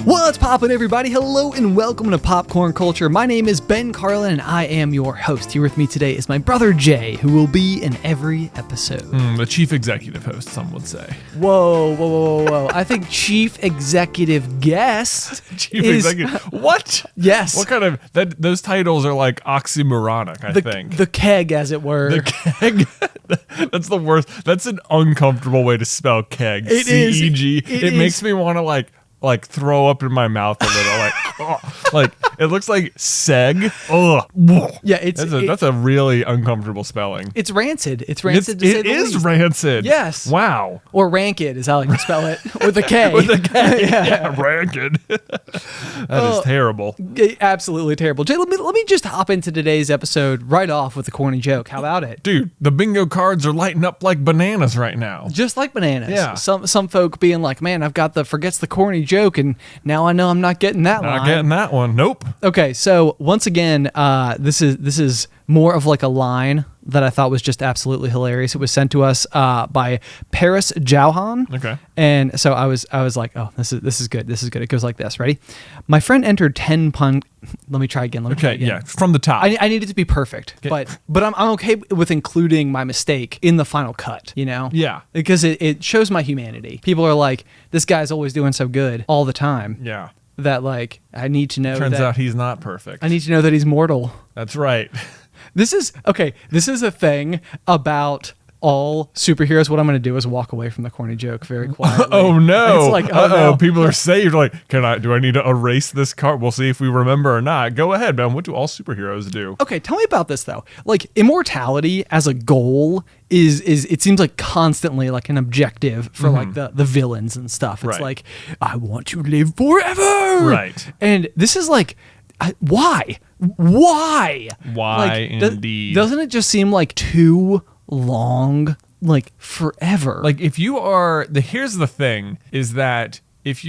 What's poppin', everybody? Hello and welcome to Popcorn Culture. My name is Ben Carlin and I am your host. Here with me today is my brother Jay, who will be in every episode. The chief executive host, some would say. Whoa. I think chief executive guest Executive. What? Yes. What kind of... those titles are like oxymoronic, I think. The keg, as it were. The keg. That's the worst. That's an uncomfortable way to spell keg. It is. C-E-G. It makes me want to like throw up in my mouth a little, like it looks like seg. Ugh. Yeah, that's a really uncomfortable spelling. It's rancid. It's rancid to say the least. It is rancid. Yes. Wow. Or rancid is how I like to spell it with a K. With a K. Yeah, rancid. That is terrible. Absolutely terrible. Jay, let me just hop into today's episode right off with a corny joke. How about it? Dude, the bingo cards are lighting up like bananas right now. Just like bananas. Yeah. Some folk being like, man, I've got the forgets the corny joke, and now I know I'm not getting that line. Not getting that one. Nope. Okay, so once again, this is more of like a line that I thought was just absolutely hilarious. It was sent to us by Paris Jauhan. Okay. And so I was like, oh, this is good. This is good. It goes like this. Ready? My friend entered 10 pun. Let me try again. Yeah, from the top. I need it to be perfect, but I'm okay with including my mistake in the final cut, you know? Yeah. Because it shows my humanity. People are like, this guy's always doing so good all the time. Yeah. That like, I need to know Turns out he's not perfect. I need to know that he's mortal. That's right. This is a thing about all superheroes. What I'm going to do is walk away from the corny joke very quietly. Oh no. It's like, oh no. People are saved. Like, do I need to erase this card? We'll see if we remember or not. Go ahead, man. What do all superheroes do? Okay, tell me about this though. Like, immortality as a goal is it seems like constantly like an objective for like the villains and stuff. It's right. like, I want to live forever. Right. And this is like, why? Why? Like, indeed. Doesn't it just seem like too long, like forever? Like if you are here's the thing is that if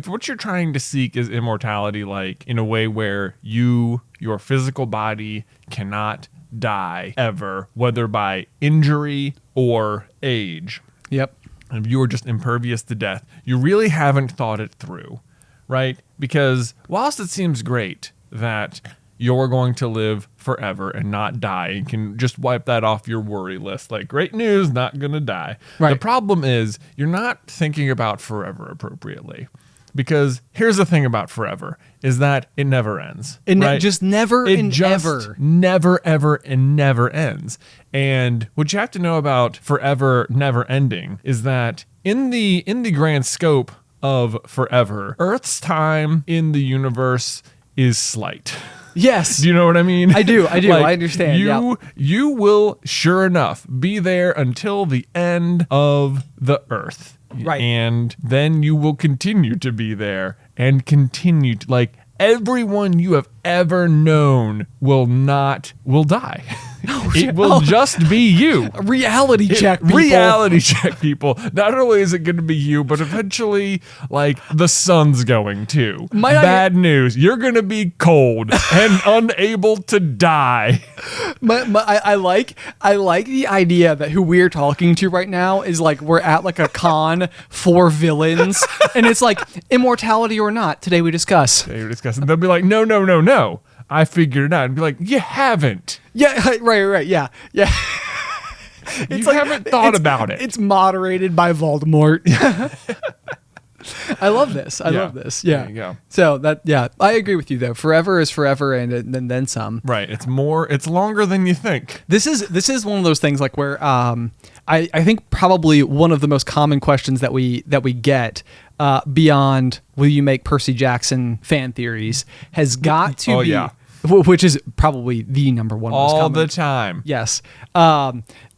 what you're trying to seek is immortality, like in a way where your physical body cannot die ever, whether by injury or age. Yep. And you are just impervious to death, you really haven't thought it through, right? Because whilst it seems great that you're going to live forever and not die and can just wipe that off your worry list, like, great news, not gonna die. Right. The problem is you're not thinking about forever appropriately. Because here's the thing about forever is that it never ends. Right? Just never it and just ever. Never, ever, and never ends. And what you have to know about forever never ending is that in the grand scope of forever, Earth's time in the universe is slight. Yes. Do you know what I mean? I do. Like, I understand. You will, sure enough, be there until the end of the Earth. Right. And then you will continue to be there and continue to, like, everyone you have ever known will die. It will just be you. Reality check, people. Reality check, people. Not only is it going to be you, but eventually, like, the sun's going to. Bad news. You're going to be cold and unable to die. I like the idea that who we're talking to right now is like we're at like a con for villains, and it's like immortality or not. Today we discuss. And they'll be like, no. I figured it out. And be like, you haven't. Yeah, right. Yeah. You haven't thought about it. It's moderated by Voldemort. I love this. I love this. Yeah. There you go. So I agree with you though. Forever is forever, and then some. Right. It's longer than you think. This is one of those things like where I think probably one of the most common questions that we get beyond will you make Percy Jackson fan theories has got to be. Yeah. Which is probably the number one most common. All the time. Yes.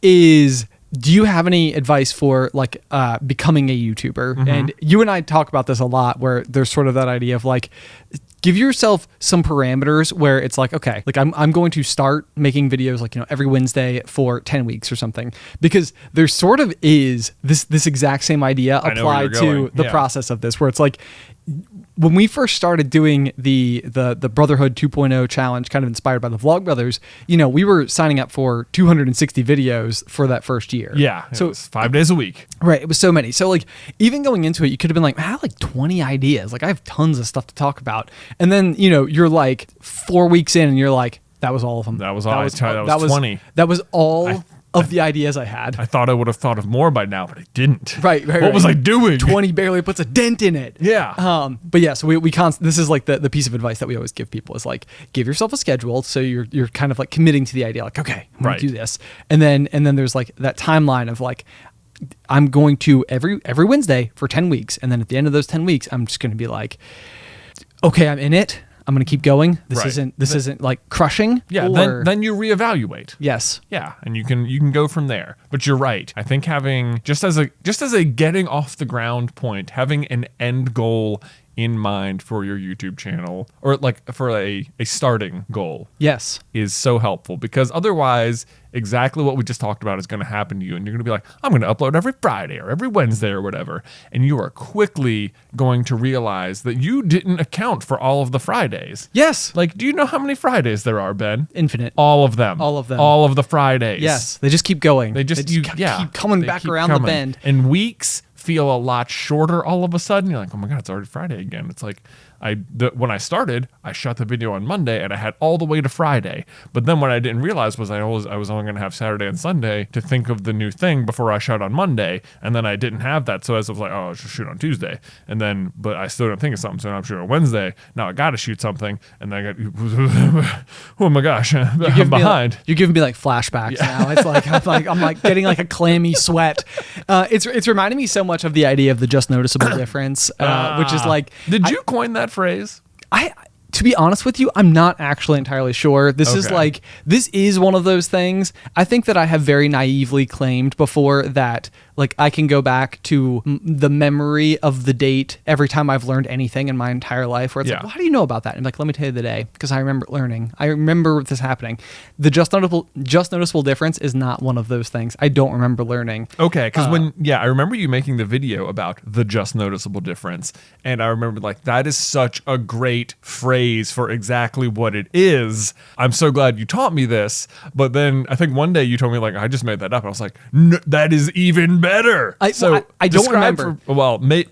Is do you have any advice for like becoming a YouTuber? And you and I talk about this a lot where there's sort of that idea of like give yourself some parameters where it's like, okay, like I'm going to start making videos like, every Wednesday for 10 weeks or something, because there sort of is this exact same idea applied to the process of this, where it's like, when we first started doing the Brotherhood 2.0 challenge, kind of inspired by the Vlogbrothers, we were signing up for 260 videos for that first year. Yeah. So it was 5 days a week. Right. It was so many. So like even going into it, you could have been like, I have like 20 ideas. Like I have tons of stuff to talk about. And then, you're like 4 weeks in and you're like, that was all of them. That was all. That was 20. That was all of the ideas I had. I thought I would have thought of more by now, but I didn't. Right. What was I doing? 20 barely puts a dent in it. Yeah. But yeah, so this is like the piece of advice that we always give people is like, give yourself a schedule. So you're kind of like committing to the idea, like, okay, I'm going to do this. And then there's like that timeline of like, I'm going to every Wednesday for 10 weeks. And then at the end of those 10 weeks, I'm just going to be like, okay, I'm in it. I'm going to keep going. This isn't like crushing. Yeah. Then you reevaluate. Yes. Yeah, and you can go from there. But you're right. I think having just as a getting off the ground point, having an end goal in mind for your YouTube channel, or like for a starting goal, yes, is so helpful, because otherwise exactly what we just talked about is going to happen to you, and you're going to be like, I'm going to upload every Friday or every Wednesday or whatever, and you are quickly going to realize that you didn't account for all of the Fridays. Yes. Like, do you know how many Fridays there are, Ben? Infinite. All of them. All of them. All of the Fridays. Yes. They just keep going. They just keep coming back around the bend. And weeks feel a lot shorter all of a sudden. You're like, oh my God, it's already Friday again. It's like when I started, I shot the video on Monday and I had all the way to Friday. But then what I didn't realize was I was only going to have Saturday and Sunday to think of the new thing before I shot on Monday. And then I didn't have that. So I was like, oh, I should shoot on Tuesday. But I still didn't think of something. So I'm shooting on Wednesday. Now I got to shoot something. And then I got, oh my gosh, I'm behind. You're giving me like flashbacks now. It's like, I'm like getting like a clammy sweat. It's reminding me so much of the idea of the just noticeable difference, which is like, did you coin that phrase? To be honest with you, I'm not actually entirely sure. This is one of those things. I think that I have very naively claimed before that like I can go back to the memory of the date every time I've learned anything in my entire life, where it's like, well, how do you know about that? And I'm like, let me tell you the day, because I remember learning. I remember this happening. The just noticeable difference is not one of those things. I don't remember learning. Okay, because I remember you making the video about the just noticeable difference, and I remember like, that is such a great phrase for exactly what it is. I'm so glad you taught me this. But then I think one day you told me like, I just made that up. And I was like, no, that is even better. I don't remember.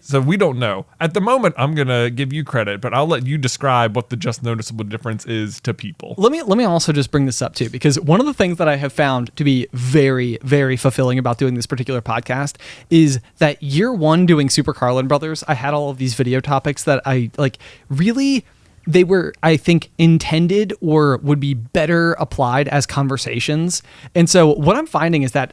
So we don't know. At the moment, I'm going to give you credit, but I'll let you describe what the just noticeable difference is to people. Let me also just bring this up too, because one of the things that I have found to be very, very fulfilling about doing this particular podcast is that year one doing Super Carlin Brothers, I had all of these video topics that I like really... They were, I think, intended or would be better applied as conversations. And so what I'm finding is that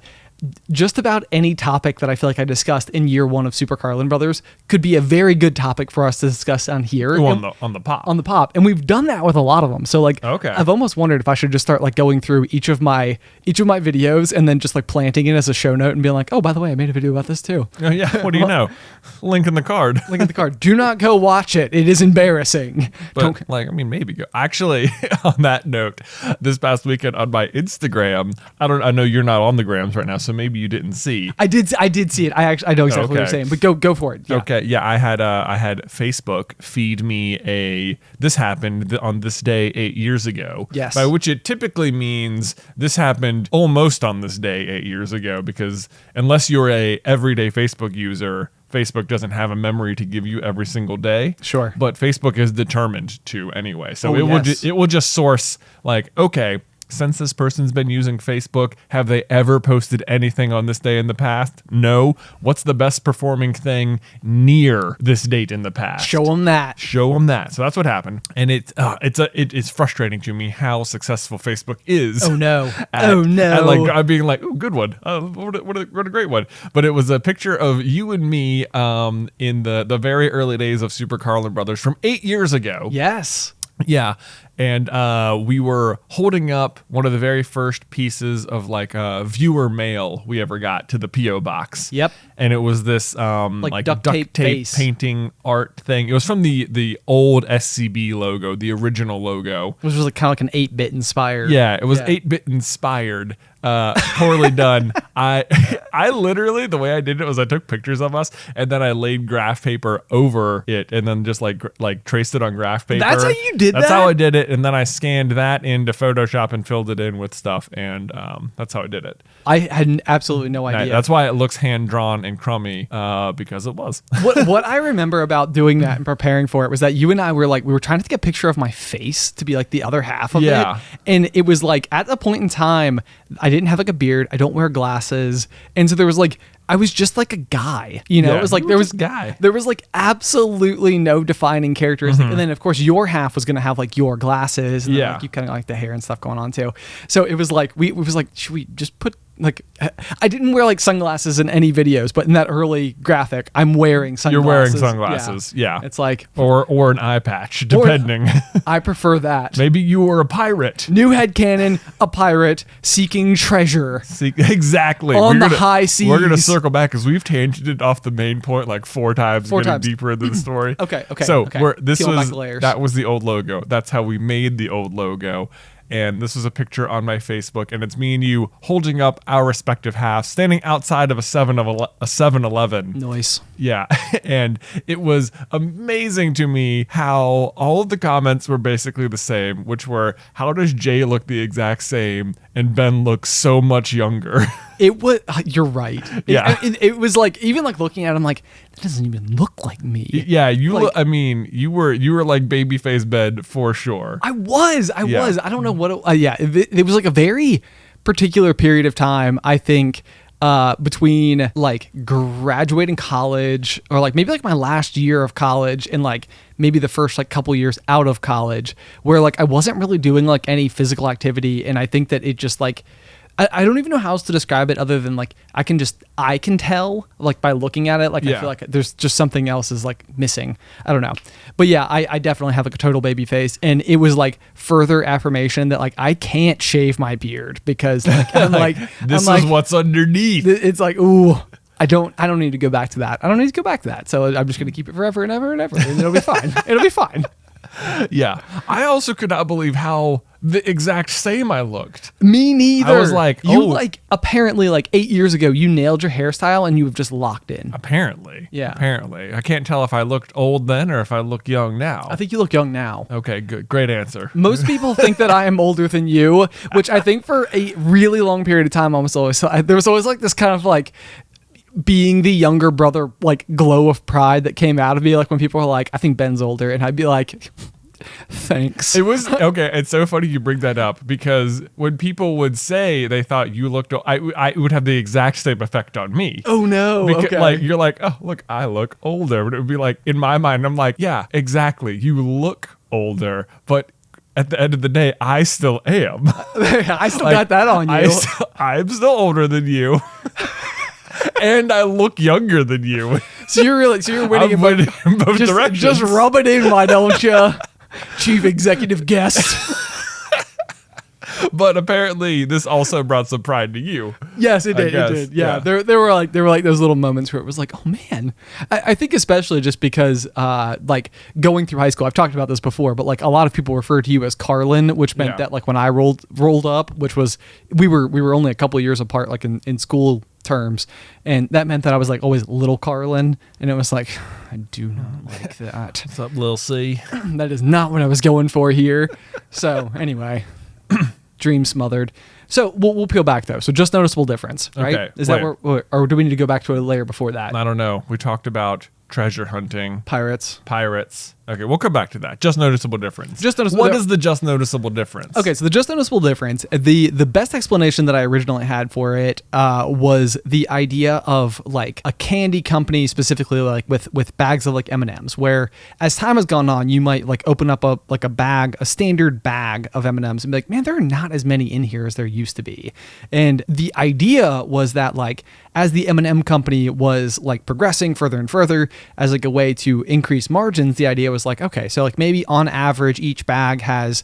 just about any topic that I feel like I discussed in year one of Super Carlin Brothers could be a very good topic for us to discuss on here. On the pop. And we've done that with a lot of them. So like, okay. I've almost wondered if I should just start like going through each of my videos and then just like planting it as a show note and being like, oh, by the way, I made a video about this too. Oh yeah. What do you know? Link in the card. Link in the card. Do not go watch it. It is embarrassing. But maybe go. Actually, on that note, this past weekend on my Instagram, I know you're not on the grams right now, so maybe you didn't see. I did see it. I know exactly what you're saying, but go for it. Yeah. Okay. Yeah. I had Facebook feed me this happened on this day 8 years ago. Yes. By which it typically means this happened almost on this day 8 years ago, because unless you're a everyday Facebook user, Facebook doesn't have a memory to give you every single day. Sure. But Facebook is determined to anyway. So it will just source like, okay, since this person's been using Facebook, have they ever posted anything on this day in the past? No. What's the best performing thing near this date in the past? Show them that. So that's what happened. And it's frustrating to me how successful Facebook is. Oh no. Like I'm being like, oh, good one. What a great one. But it was a picture of you and me in the very early days of Super Carlin Brothers from 8 years ago. Yes. Yeah. And we were holding up one of the very first pieces of like viewer mail we ever got to the P.O. box. Yep. And it was this like duct tape painting art thing. It was from the old SCB logo, the original logo. Which was like kind of like an 8-bit inspired. Yeah, it was 8-bit inspired. Poorly done. I literally, the way I did it was I took pictures of us and then I laid graph paper over it and then just like traced it on graph paper. That's how you did that? That's how I did it. And then I scanned that into Photoshop and filled it in with stuff. And that's how I did it. I had absolutely no idea. That's why it looks hand drawn and crummy because it was. What I remember about doing that and preparing for it was that you and I were like, we were trying to take a picture of my face to be like the other half of it. And it was like at the point in time, I didn't have like a beard. I don't wear glasses. And so there was like, I was just like a guy, you know, it was like, there was like absolutely no defining characteristic. And then of course your half was going to have like your glasses and then, like, you kind of like the hair and stuff going on too. So it was like, we was like, should we just put like, I didn't wear like sunglasses in any videos, but in that early graphic, I'm wearing sunglasses. You're wearing sunglasses. Yeah. It's like, or an eye patch, depending. I prefer that. Maybe you were a pirate. New headcanon, a pirate seeking treasure. Exactly. On the high seas. We're going to circle back because we've tangented off the main point like 4 times, getting deeper into the story. Okay. So that was the old logo. That's how we made the old logo. And this was a picture on my Facebook, and it's me and you holding up our respective halves, standing outside of a 7-Eleven. Nice. Yeah, and it was amazing to me how all of the comments were basically the same, which were, how does Jay look the exact same and Ben looks so much younger? It was, you're right. Yeah. It was like, even like looking at him, like, that doesn't even look like me. Yeah, you were like babyface Ben for sure. I was. I don't know what it was like a very particular period of time, I think, between like graduating college or like maybe like my last year of college and like maybe the first like couple years out of college where like I wasn't really doing like any physical activity. And I think that it just like, I don't even know how else to describe it other than like I can tell like by looking at it, like I feel like there's just something else is like missing. I don't know. But yeah, I definitely have like a total baby face, and it was like further affirmation that like I can't shave my beard because like I'm like this is what's underneath. It's like, ooh, I don't need to go back to that. I don't need to go back to that. So I'm just going to keep it forever and ever and ever, and it'll be fine. It'll be fine. Yeah. I also could not believe how the exact same I looked. Me neither. I was like, like apparently like 8 years ago, you nailed your hairstyle and you have just locked in. Apparently. Yeah. Apparently. I can't tell if I looked old then or if I look young now. I think you look young now. Okay, good. Great answer. Most people think that I am older than you, which I think for a really long period of time, there was always like this kind of like being the younger brother, like glow of pride that came out of me. Like when people were like, I think Ben's older. And I'd be like, thanks. It was okay. It's so funny you bring that up because when people would say they thought you looked, I would have the exact same effect on me. Oh no. Because, like, you're like, oh, look, I look older. But it would be like, in my mind, I'm like, yeah, exactly. You look older, but at the end of the day, I still am. I still got that on you. I'm still older than you. And I look younger than you. So you're winning in both directions. Just rub it in, why don't you, chief executive guest? But apparently, this also brought some pride to you. Yes, it did. It did. Yeah. There were like those little moments where it was like, oh man. I think especially just because like going through high school, I've talked about this before, but like a lot of people refer to you as Carlin, which meant that like when I rolled up, which was we were only a couple of years apart, like in school terms, and that meant that I was like always little Carlin, and it was like, I do not like that. What's up, Lil C? That is not what I was going for here. So anyway. Dream smothered. So we'll peel back though. So just noticeable difference, right? Okay, is that where, or do we need to go back to a layer before that? I don't know. We talked about treasure hunting, pirates. Okay, we'll come back to that. Just noticeable difference. What is the just noticeable difference? Okay, so the just noticeable difference, the best explanation that I originally had for it was the idea of like a candy company, specifically like with bags of like M&Ms, where as time has gone on, you might like open up a standard bag of M&Ms and be like, man, there are not as many in here as there used to be. And the idea was that like as the M&M company was like progressing further and further as like a way to increase margins, the idea was was like, okay, so like maybe on average each bag has,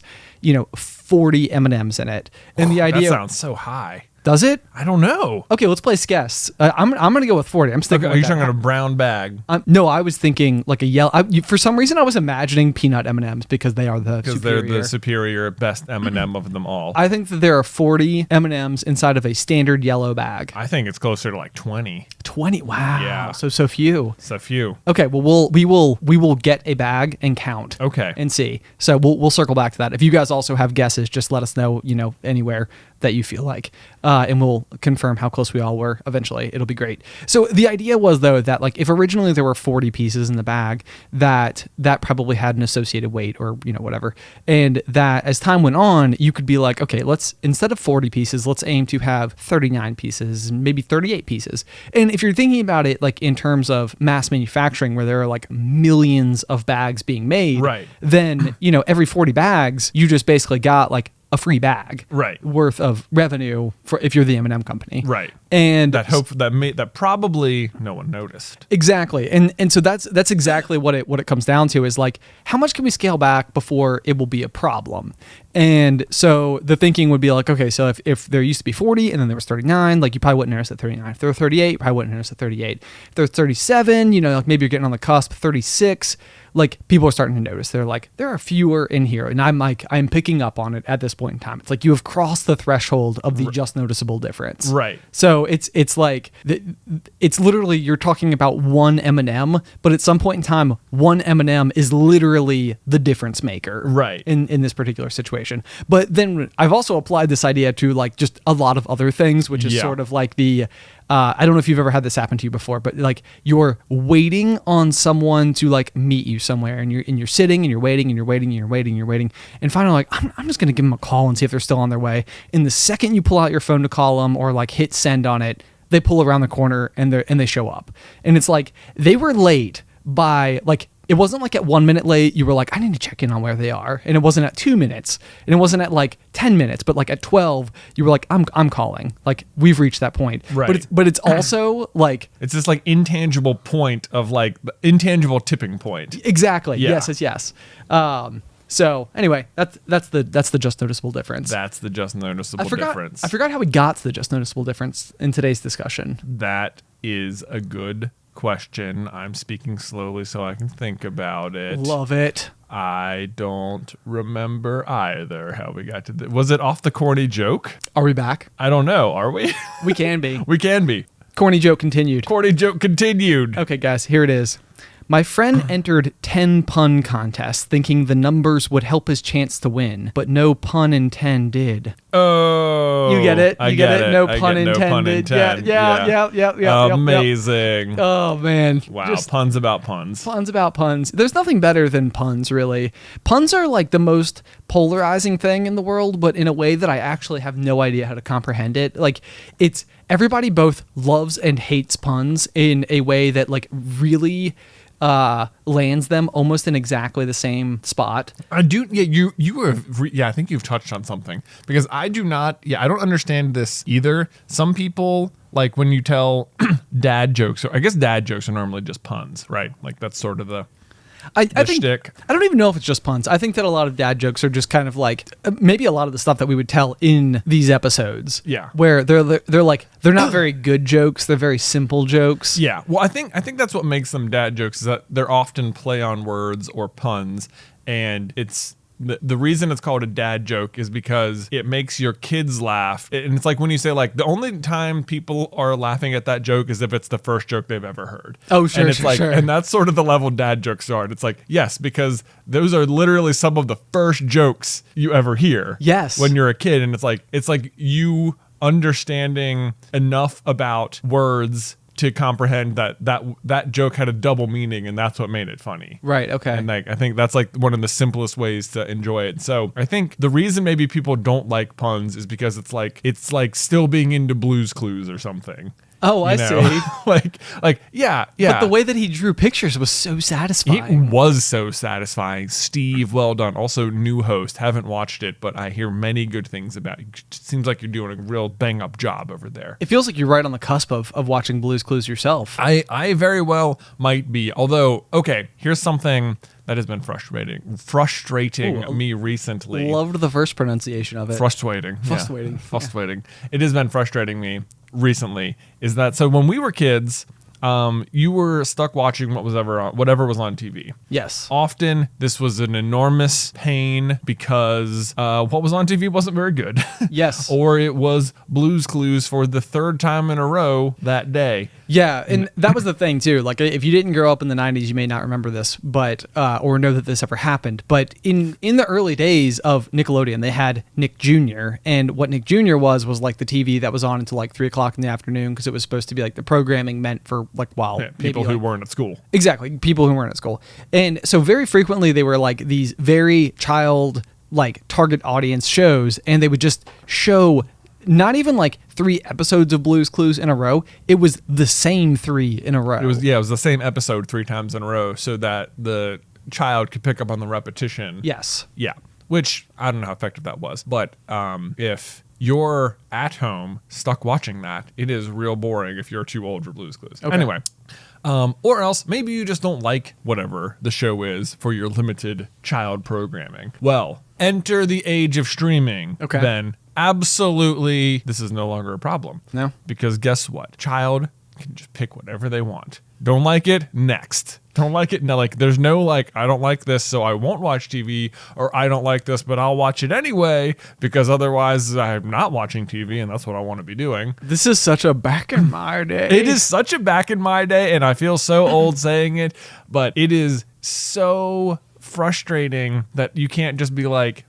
40 M&Ms in it. And the idea that sounds so high. Does it? I don't know. Okay, let's place guess. I'm going to go with 40. I'm sticking Are with you that. talking about a brown bag? No, I was thinking like a yellow. For some reason, I was imagining peanut M&Ms because they are the Because they're the superior, best M&M of them all. I think that there are 40 M&Ms inside of a standard yellow bag. I think it's closer to like 20. 20? Wow. Yeah. So few. So few. Okay, well we will get a bag and count. Okay. And see. So we'll circle back to that. If you guys also have guesses, just let us know, anywhere that you feel like. And we'll confirm how close we all were eventually. It'll be great. So the idea was, though, that like if originally there were 40 pieces in the bag, that probably had an associated weight or, whatever. And that as time went on, you could be like, okay, let's, instead of 40 pieces, let's aim to have 39 pieces, maybe 38 pieces. And if you're thinking about it like in terms of mass manufacturing, where there are like millions of bags being made, right, then, every 40 bags, you just basically got like a free bag worth of revenue for if you're the M&M company. Right. And that probably no one noticed. Exactly. And so that's exactly what it comes down to, is like, how much can we scale back before it will be a problem? And so the thinking would be like, okay, so if there used to be 40 and then there was 39, like you probably wouldn't notice at 39. If there were 38, you probably wouldn't notice at 38. If there was 37, like maybe you're getting on the cusp, 36, like people are starting to notice. They're like, there are fewer in here. And I'm picking up on it at this point in time. It's like you have crossed the threshold of the just noticeable difference. Right. So it's like, it's literally, you're talking about one M&M, but at some point in time, one M&M is literally the difference maker. Right. In this particular situation. But then I've also applied this idea to like just a lot of other things, which is sort of like the, I don't know if you've ever had this happen to you before, but like you're waiting on someone to like meet you somewhere, and you're sitting and you're waiting and you're waiting and you're waiting and you're waiting, and finally like I'm just gonna give them a call and see if they're still on their way. And the second you pull out your phone to call them or like hit send on it, they pull around the corner and they show up, and it's like they were late by like. It wasn't like at 1 minute late, you were like, I need to check in on where they are. And it wasn't at 2 minutes. And it wasn't at like 10 minutes, but like at 12, you were like, I'm calling. Like we've reached that point. Right. But it's also like, it's this like intangible point of like the intangible tipping point. Exactly. Yeah. Yes. So anyway, that's the just noticeable difference. That's the just noticeable difference. I forgot how we got to the just noticeable difference in today's discussion. That is a good question. I'm speaking slowly so I can think about it. Love it. I don't remember either how we got to was it off the corny joke? Are we back? I don't know. Are we? We can be. We can be. Corny joke continued. Corny joke continued. Okay, guys, here it is. My friend entered 10 pun contests thinking the numbers would help his chance to win, but no pun intended. Oh. You get it? I get it. No pun intended. Yeah. Amazing. Yep. Oh, man. Wow. Just puns about puns. Puns about puns. There's nothing better than puns, really. Puns are like the most polarizing thing in the world, but in a way that I actually have no idea how to comprehend it. Like, it's everybody both loves and hates puns in a way that like really lands them almost in exactly the same spot. I do. Yeah, you were. I think you've touched on something, because I do not. Yeah, I don't understand this either. Some people, like when you tell dad jokes, or I guess dad jokes are normally just puns, right? Like that's sort of the I think shtick. I don't even know if it's just puns. I think that a lot of dad jokes are just kind of like maybe a lot of the stuff that we would tell in these episodes. Yeah, where they're like they're not very good jokes. They're very simple jokes. Yeah. Well, I think that's what makes them dad jokes, is that they're often play on words or puns, and it's. The reason it's called a dad joke is because it makes your kids laugh. And it's like when you say like the only time people are laughing at that joke is if it's the first joke they've ever heard. Oh, sure, and it's sure. And that's sort of the level dad jokes are. And it's like, yes, because those are literally some of the first jokes you ever hear. Yes. When you're a kid. And it's like you understanding enough about words to comprehend that joke had a double meaning, and that's what made it funny. Right. Okay. And like I think that's like one of the simplest ways to enjoy it. So I think the reason maybe people don't like puns is because it's like still being into Blue's Clues or something. Oh, I see. Yeah. But the way that he drew pictures was so satisfying. It was so satisfying. Steve, well done. Also, new host. Haven't watched it, but I hear many good things about it. It seems like you're doing a real bang-up job over there. It feels like you're right on the cusp of watching Blue's Clues yourself. I very well might be. Although, okay, here's something that has been frustrating me recently. Loved the first pronunciation of it. Frustrating. Frustrating. Frustrating. It has been frustrating me recently. Is that so? When we were kids, you were stuck watching whatever was on TV. Yes. Often, this was an enormous pain because what was on TV wasn't very good. Yes. Or it was Blue's Clues for the third time in a row that day. Yeah, and that was the thing too. Like, if you didn't grow up in the 90s, you may not remember this, but or know that this ever happened. But in the early days of Nickelodeon, they had Nick Jr. And what Nick Jr. was like the TV that was on until like 3 o'clock in the afternoon, because it was supposed to be like the programming meant for People who weren't at school. Exactly, people who weren't at school. And so very frequently they were like these very child like target audience shows, and they would just show not even like 3 episodes of Blue's Clues in a row. It was the same 3 in a row. It was the same episode 3 times in a row so that the child could pick up on the repetition. Yes. Yeah. Which I don't know how effective that was. But if you're at home stuck watching that, it is real boring if you're too old for Blue's Clues. Okay. Anyway. Or else maybe you just don't like whatever the show is for your limited child programming. Well, enter the age of streaming. Okay. Then absolutely, this is no longer a problem. No. Because guess what? Child can just pick whatever they want. Don't like it? Next. Don't like it? No, like there's no like, I don't like this, so I won't watch TV, or I don't like this, but I'll watch it anyway, because otherwise I'm not watching TV, and that's what I want to be doing. This is such a back in my day. It is such a back in my day, and I feel so old saying it, but it is so frustrating that you can't just be like,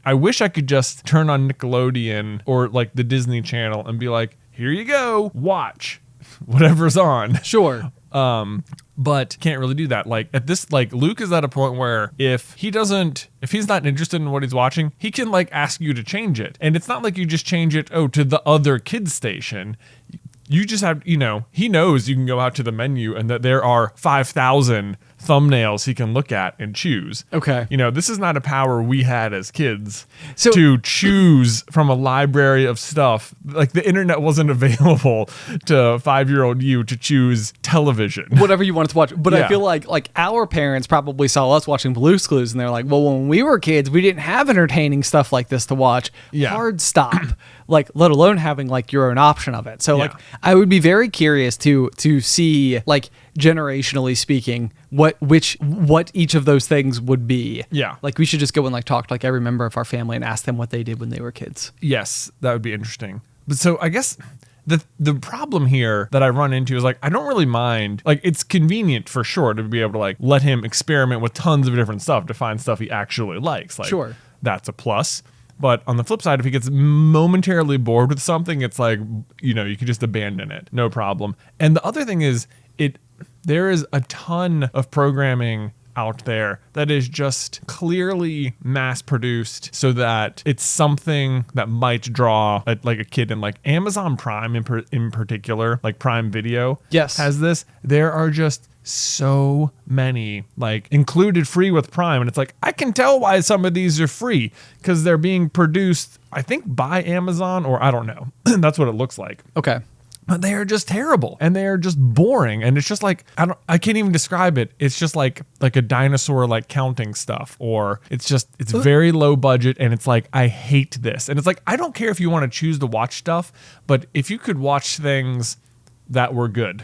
I wish I could just turn on Nickelodeon or like the Disney Channel and be like, here you go, watch whatever's on. Sure. But can't really do that. Like at this, like Luke is at a point where if he's not interested in what he's watching, he can like ask you to change it. And it's not like you just change it, to the other kids station. You just have, he knows you can go out to the menu and that there are 5,000 thumbnails he can look at and choose. Okay. This is not a power we had as kids to choose from a library of stuff. Like the internet wasn't available to 5-year-old you to choose television. Whatever you wanted to watch. But Yeah. I feel like our parents probably saw us watching Blue's Clues and they're like, well, when we were kids, we didn't have entertaining stuff like this to watch. Yeah. Hard stop. Like, let alone having like your own option of it. So like, Yeah. I would be very curious to see, like, generationally speaking, what each of those things would be. Yeah. Like, we should just go and like talk to like every member of our family and ask them what they did when they were kids. Yes, that would be interesting. But so I guess the problem here that I run into is like, I don't really mind. Like, it's convenient for sure to be able to like let him experiment with tons of different stuff to find stuff he actually likes. Like, Sure. That's a plus. But on the flip side, if he gets momentarily bored with something, it's like, you can just abandon it. No problem. And the other thing is, there is a ton of programming out there that is just clearly mass produced so that it's something that might draw a kid in like Amazon Prime in particular, like Prime Video. Yes. Has this. There are just so many like included free with Prime, and it's like, I can tell why some of these are free because they're being produced, I think, by Amazon, or I don't know. That's what it looks like. Okay. But they are just terrible and they are just boring. And it's just like, I can't even describe it. It's just like a dinosaur, like counting stuff, or it's very low budget. And it's like, I hate this. And it's like, I don't care if you want to choose to watch stuff, but if you could watch things that were good.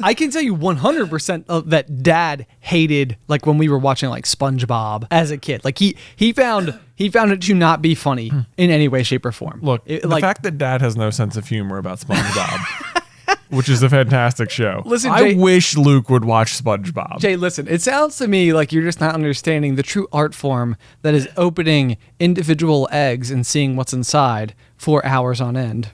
I can tell you 100% that Dad hated, like, when we were watching like SpongeBob as a kid. Like he found it to not be funny in any way, shape, or form. Look, the fact that Dad has no sense of humor about SpongeBob, which is a fantastic show. Listen, I Jay, wish Luke would watch SpongeBob. Jay, listen, it sounds to me like you're just not understanding the true art form that is opening individual eggs and seeing what's inside for hours on end.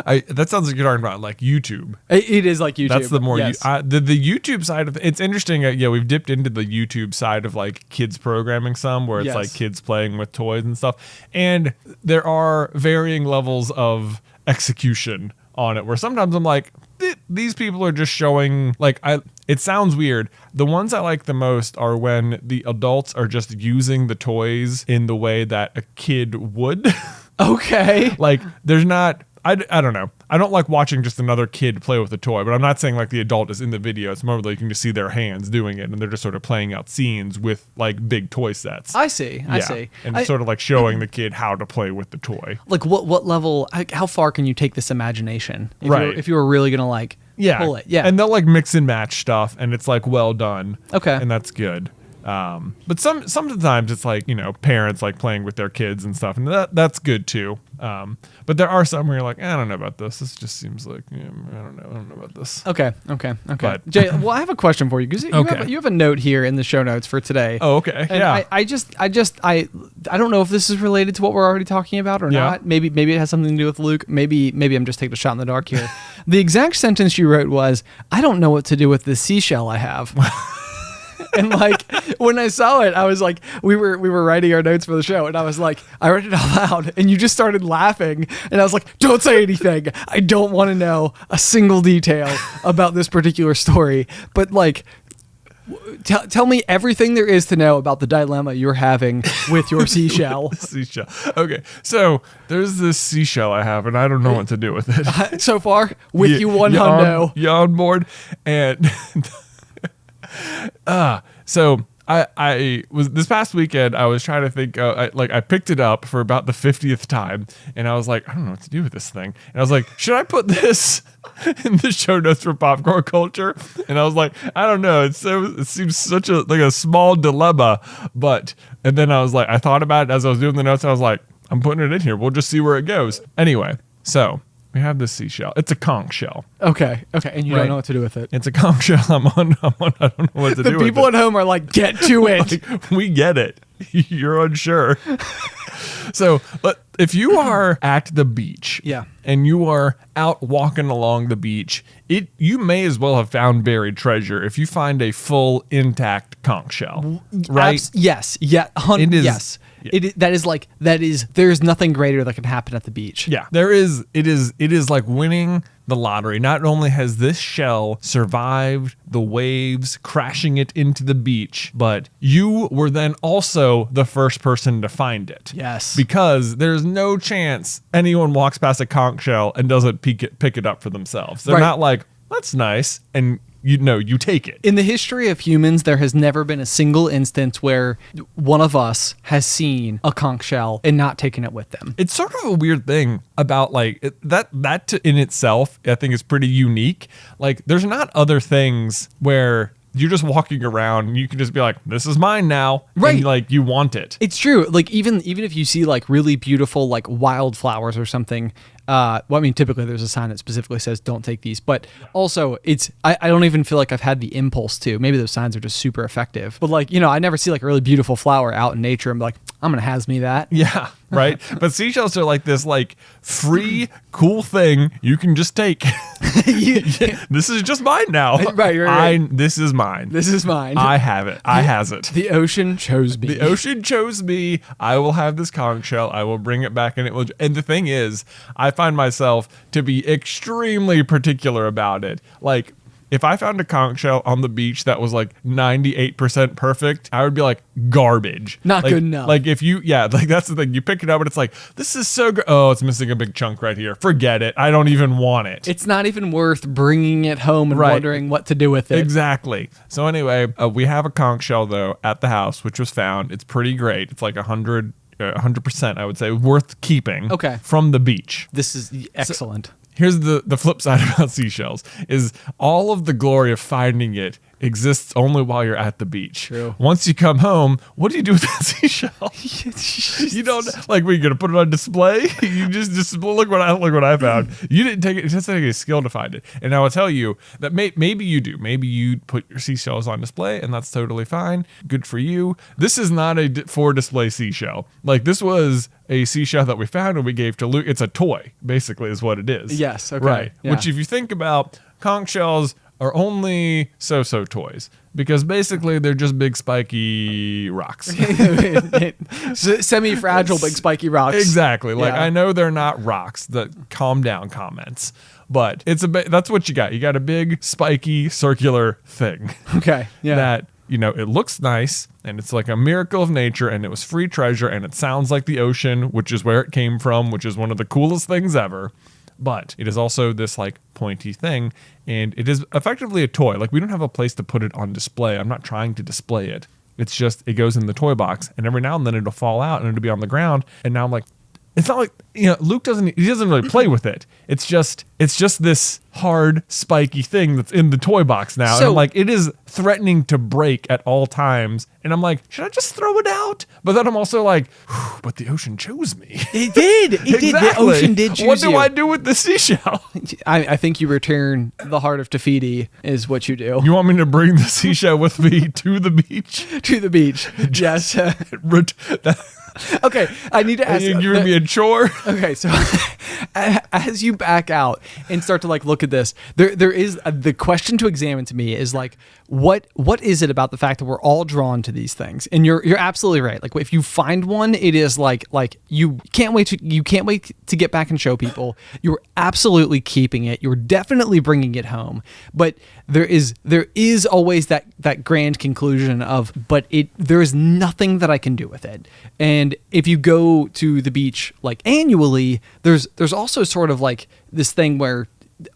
That sounds like you're talking about like YouTube. It is like YouTube. That's the more yes. the YouTube side of it's interesting. We've dipped into the YouTube side of like kids programming some, where it's Yes. like kids playing with toys and stuff, and there are varying levels of execution on it, where sometimes I'm like, these people are just showing, like, it sounds weird. The ones I like the most are when the adults are just using the toys in the way that a kid would. Okay. Like, there's not, I don't know. I don't like watching just another kid play with a toy, but I'm not saying like the adult is in the video. It's more like you can just see their hands doing it, and they're just sort of playing out scenes with like big toy sets. I see. And it's sort of like showing the kid how to play with the toy. Like what level, how far can you take this imagination? If you were really going to like pull it. Yeah. And they'll like mix and match stuff, and it's like well done. Okay. And that's good. But sometimes it's like, you know, parents like playing with their kids and stuff, and that's good too. But there are some where you're like, I don't know about this. This just seems like, I don't know about this. Okay. But, Jay, well, I have a question for you because you have a note here in the show notes for today. Oh, okay. And yeah. I don't know if this is related to what we're already talking about or not. Maybe it has something to do with Luke. Maybe I'm just taking a shot in the dark here. The exact sentence you wrote was, I don't know what to do with this seashell I have. And like when I saw it, I was like, we were writing our notes for the show, and I was like, I read it out loud, and you just started laughing, and I was like, don't say anything. I don't want to know a single detail about this particular story, but like, tell me everything there is to know about the dilemma you're having with your seashell. Seashell. Okay, so there's this seashell I have, and I don't know what to do with it. So far, with you one hundo. You on board, and. So I was this past weekend. I was trying to think. I picked it up for about the 50th time, and I was like, I don't know what to do with this thing. And I was like, should I put this in the show notes for popcorn culture? And I was like, I don't know. It seems such a small dilemma, and then I was like, I thought about it as I was doing the notes. I was like, I'm putting it in here. We'll just see where it goes. Anyway, so. We have this seashell. It's a conch shell. Okay. And you don't know what to do with it. It's a conch shell. I don't know what to do with it. The people at home are like, get to it. Like, we get it. You're unsure. So, but if you are at the beach, and you are out walking along the beach, you may as well have found buried treasure if you find a full intact conch shell, right? Yes. Yeah. It is. Yes. Yeah. That is. There's nothing greater that can happen at the beach. Yeah, there is. It is like winning the lottery. Not only has this shell survived the waves crashing it into the beach, but you were then also the first person to find it. Yes. Because there's no chance anyone walks past a conch shell and doesn't pick it up for themselves. They're not like, that's nice, and you take it. In the history of humans, there has never been a single instance where one of us has seen a conch shell and not taken it with them. It's sort of a weird thing about like that in itself, I think is pretty unique. Like there's not other things where you're just walking around and you can just be like, this is mine now. Right. And like you want it. It's true. Like even if you see like really beautiful like wildflowers or something, well, I mean, typically there's a sign that specifically says don't take these, but also I don't even feel like I've had the impulse to. Maybe those signs are just super effective. But like, I never see like a really beautiful flower out in nature and be like, I'm going to has me that. Yeah, right? But seashells are like this like free, cool thing you can just take. This is just mine now. Right. This is mine. This is mine. I have it. I has it. The ocean chose me. The ocean chose me. I will have this conch shell. I will bring it back, and it will. And the thing is, I find myself to be extremely particular about it. Like, if I found a conch shell on the beach that was like 98% perfect, I would be like, garbage. Not good enough. Like like that's the thing. You pick it up and it's like, this is so good. Oh, it's missing a big chunk right here. Forget it. I don't even want it. It's not even worth bringing it home and wondering what to do with it. Exactly. So anyway, we have a conch shell though at the house, which was found. It's pretty great. It's like 100%, I would say, worth keeping. Okay. From the beach. This is excellent. Here's the flip side about seashells is all of the glory of finding it exists only while you're at the beach. True. Once you come home, what do you do with that seashell? You don't like. We're gonna put it on display. You just look what I found. You didn't take it. It doesn't take a skill to find it. And I will tell you that maybe you do. Maybe you put your seashells on display, and that's totally fine. Good for you. This is not a for display seashell. Like this was a seashell that we found and we gave to Luke. It's a toy, basically, is what it is. Yes. Okay. Right. Yeah. Which, if you think about, conch shells are only so-so toys because basically they're just big spiky rocks. Semi-fragile big spiky rocks. Exactly. Like Yeah. I know they're not rocks. That calm down comments. But that's what you got. You got a big, spiky, circular thing. Okay. Yeah. That, it looks nice, and it's like a miracle of nature, and it was free treasure, and it sounds like the ocean, which is where it came from, which is one of the coolest things ever. But it is also this like pointy thing, and it is effectively a toy. Like, we don't have a place to put it on display. I'm not trying to display it. It's just, it goes in the toy box, and every now and then it'll fall out and it'll be on the ground. And now I'm like, it's not like, Luke doesn't really play with it. It's just this hard, spiky thing that's in the toy box now. And I'm like, it is threatening to break at all times. And I'm like, should I just throw it out? But then I'm also like, but the ocean chose me. It did. It did. The ocean did choose you. What do I do with the seashell? I think you return the heart of Te Fiti is what you do. You want me to bring the seashell with me to the beach? To the beach. Yes. Okay, I need to ask you. You're giving me a chore? Okay, so as you back out and start to like look at this, there is the question to examine to me is like, what is it about the fact that we're all drawn to these things? And you're absolutely right. Like, if you find one, it is like you can't wait to get back and show people. You're absolutely keeping it. You're definitely bringing it home. But there is always that grand conclusion of, but there is nothing that I can do with it. And if you go to the beach like annually, there's also sort of like this thing where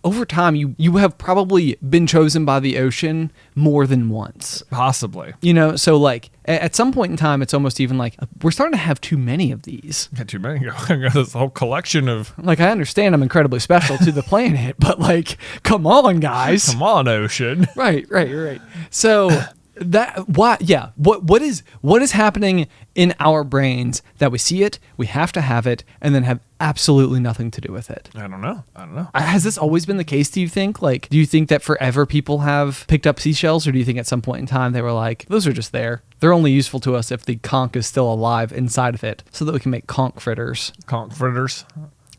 over time you have probably been chosen by the ocean more than once. Possibly. So like at some point in time, it's almost even like we're starting to have too many of these. Got too many. I got this whole collection of. Like, I understand I'm incredibly special to the planet, but like, come on, guys. Come on, ocean. Right. So what is happening in our brains that we see it, we have to have it, and then have absolutely nothing to do with it? I don't know. Has this always been the case, do you think? Like, do you think that forever people have picked up seashells, or do you think at some point in time they were like, those are just there? They're only useful to us if the conch is still alive inside of it, so that we can make conch fritters. Conch fritters?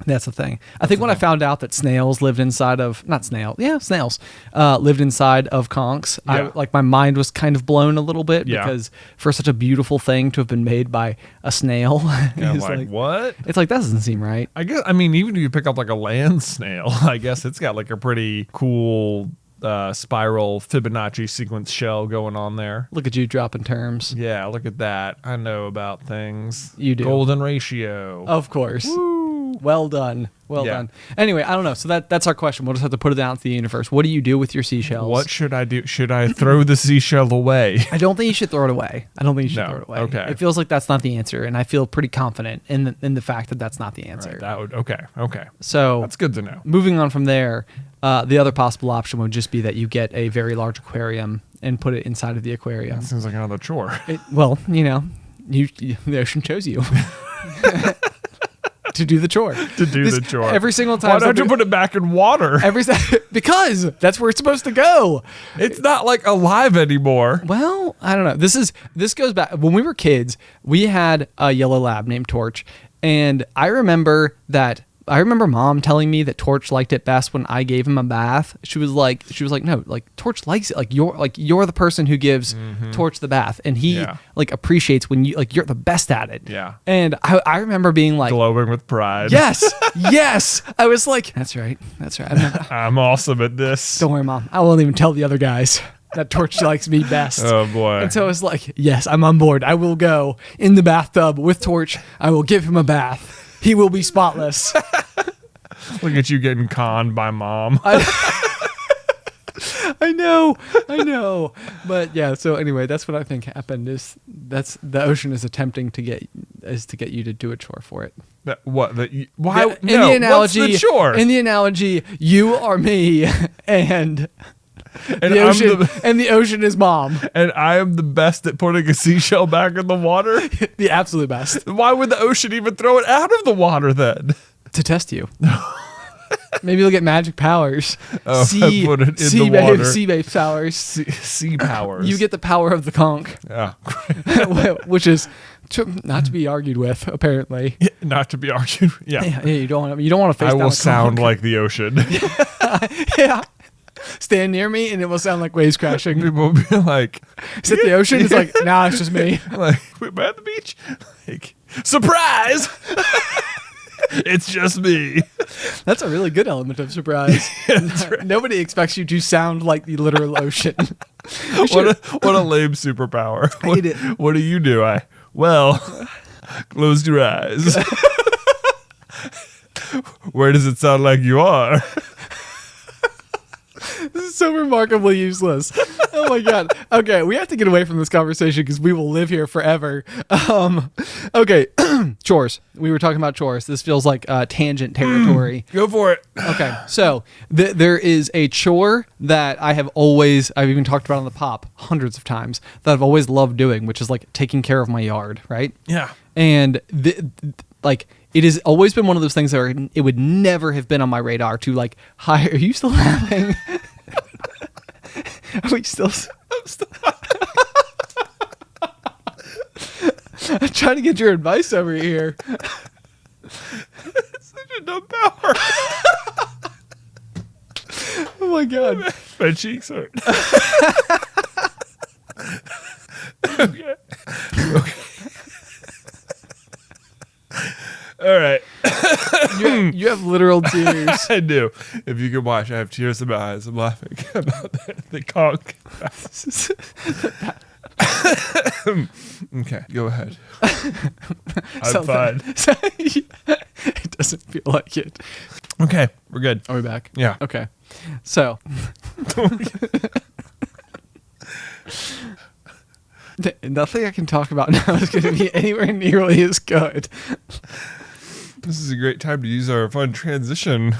That's the thing. I think when I found out that snails lived inside of, snails lived inside of conchs, Yeah. my mind was kind of blown a little bit, because for such a beautiful thing to have been made by a snail, I'm like, what? It's like, that doesn't seem right. I guess, even if you pick up like a land snail, I guess it's got like a pretty cool spiral Fibonacci sequence shell going on there. Look at you dropping terms. Yeah, look at that. I know about things. You do. Golden ratio. Of course. Woo. Well done. Well done. Anyway, I don't know. So that's our question. We'll just have to put it out into the universe. What do you do with your seashells? What should I do? Should I throw the seashell away? I don't think you should throw it away. Throw it away. Okay. It feels like that's not the answer, and I feel pretty confident in the fact that that's not the answer. Right, okay. So that's good to know. Moving on from there, the other possible option would just be that you get a very large aquarium and put it inside of the aquarium. That seems like another chore. The ocean chose you. To do the chore. Every single time. Why don't you put it back in water? Because that's where it's supposed to go. It's not like alive anymore. Well, I don't know. This goes back. When we were kids, we had a yellow lab named Torch. And I remember Mom telling me that Torch liked it best when I gave him a bath. She was like, no, like Torch likes it. You're the person who gives Torch the bath, and he appreciates when you're the best at it. Yeah. And I remember being like, glowing with pride. Yes. I was like, that's right. I'm awesome at this. Don't worry, Mom. I won't even tell the other guys that Torch likes me best. Oh boy. And so I was like, yes, I'm on board. I will go in the bathtub with Torch. I will give him a bath. He will be spotless. Look at you getting conned by Mom. I know. But yeah, so anyway, that's what I think happened is that's the ocean is attempting to get you to do a chore for it. Why? In the analogy, what's the chore? In the analogy, you are me and the ocean is Mom. And I am the best at putting a seashell back in the water? The absolute best. Why would the ocean even throw it out of the water then? To test you. Maybe you'll get magic powers. Oh, put it in the water. Sea-based powers. Sea powers. You get the power of the conch. Yeah. Which is not to be argued with, apparently. Yeah, not to be argued. Yeah. You don't want to face down I will a sound conch. like the ocean. Yeah. Stand near me and it will sound like waves crashing. People will be like, is it the ocean? It's like, nah, it's just me. Like, we're at the beach. Like, surprise! It's just me. That's a really good element of surprise. Right. Nobody expects you to sound like the literal ocean. What a lame superpower. Hate it. What do you do? Well, close your eyes. Where does it sound like you are? This is so remarkably useless. Oh my god. Okay, we have to get away from this conversation because we will live here forever. Okay, chores. We were talking about chores. This feels like tangent territory. Go for it. Okay, so there is a chore that I've even talked about on the pop hundreds of times, that I've always loved doing, which is like taking care of my yard, right? Yeah. And like it has always been one of those things where it would never have been on my radar to like hire. Are you still laughing? Are we still? I'm still. I'm trying to get your advice over here. It's such a dumb power. Oh my god. My cheeks hurt. Okay. All right. You have literal tears. I do. If you can watch, I have tears in my eyes. I'm laughing about the conch. Okay, go ahead. I'm fine. It doesn't feel like it. Okay, we're good. Are we back? Yeah. Okay. So. Nothing I can talk about now is going to be anywhere nearly as good. This is a great time to use our fun transition.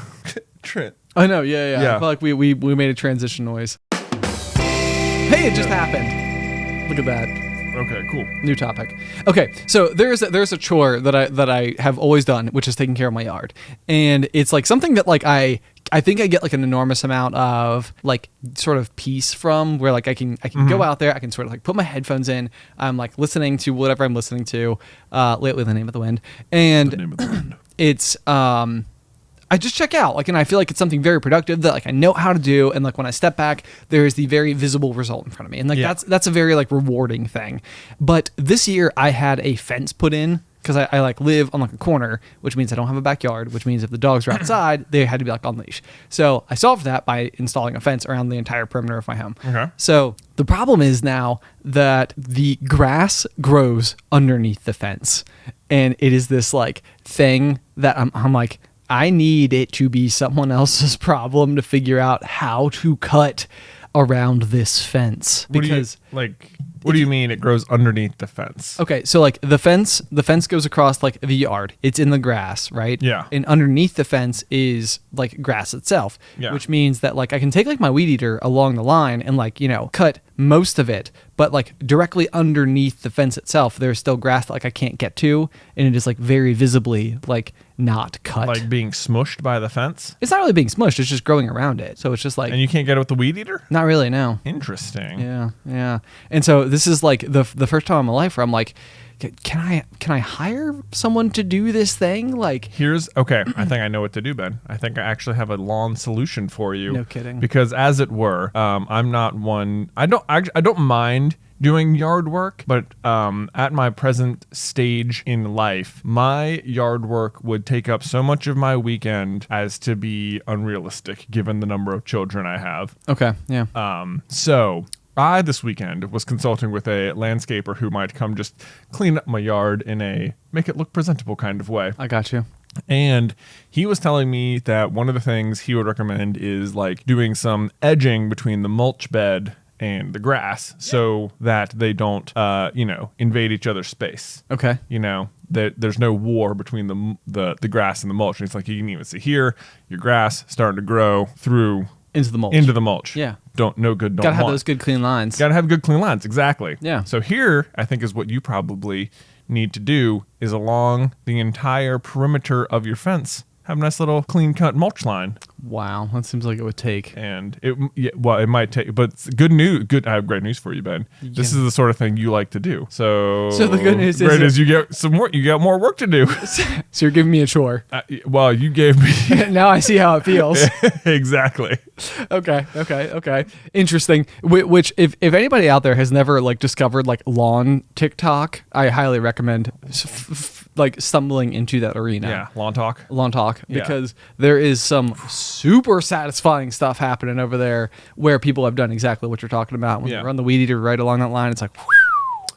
I know, yeah. Yeah. I feel like we made a transition noise. Hey, it just happened. Look at that. Okay, cool. New topic. Okay, so there's a chore that I have always done, which is taking care of my yard, and it's like something that like I think I get like an enormous amount of like sort of peace from, where like I can go out there, I can sort of like put my headphones in, I'm like listening to whatever I'm listening to, lately The Name of the Wind, and The Name of the Wind. It's I just check out, like, and I feel like it's something very productive that like I know how to do, and like when I step back, there is the very visible result in front of me, and like that's a very like rewarding thing. But this year I had a fence put in because I like live on like a corner, which means I don't have a backyard, which means if the dogs are outside, they had to be like on leash. So I solved that by installing a fence around the entire perimeter of my home. Okay. So the problem is now that the grass grows underneath the fence, and it is this like thing that I'm like, I need it to be someone else's problem to figure out how to cut around this fence. Because what do you mean it grows underneath the fence? okay, so like the fence goes across like the yard. It's in the grass, right? Yeah. And underneath the fence is like grass itself, Yeah. which means that like I can take like my weed eater along the line and like, you know, cut most of it, but like directly underneath the fence itself, there's still grass that like I can't get to, and it is like very visibly like not cut. Like being smushed by the fence? It's not really being smushed, it's just growing around it. So it's just like And you can't get it with the weed eater? not really, no. Interesting. Yeah. And so this is like the first time in my life where I'm like, can I hire someone to do this thing? Like, Okay, I think I know what to do, Ben. I think I actually have a lawn solution for you. No kidding. Because as it were, I'm not one. I don't mind doing yard work, but at my present stage in life, my yard work would take up so much of my weekend as to be unrealistic given the number of children I have. okay, yeah. So I, this weekend, was consulting with a landscaper who might come just clean up my yard in a make it look presentable kind of way. I got you. And he was telling me that one of the things he would recommend is like doing some edging between the mulch bed and the grass so that they don't, invade each other's space. Okay. You know, that there's no war between the grass and the mulch. And it's like you can even see here your grass starting to grow through Into the mulch. into the mulch. Yeah. No good, don't Gotta have want. those good clean lines. Gotta have good clean lines, exactly. Yeah. So here, I think is what you probably need to do is along the entire perimeter of your fence, have a nice little clean cut mulch line. Wow, that seems like it would take. And it might take, but it's good news. I have great news for you, Ben. This is the sort of thing you like to do. So the good news is you get some more. You got more work to do. So you're giving me a chore. Well, you gave me. Now I see how it feels. Exactly. Okay. Interesting. Which, if anybody out there has never like discovered like lawn TikTok, I highly recommend like stumbling into that arena. Yeah, lawn talk. Because there is some super satisfying stuff happening over there where people have done exactly what you're talking about. When they run the weed eater right along that line, it's like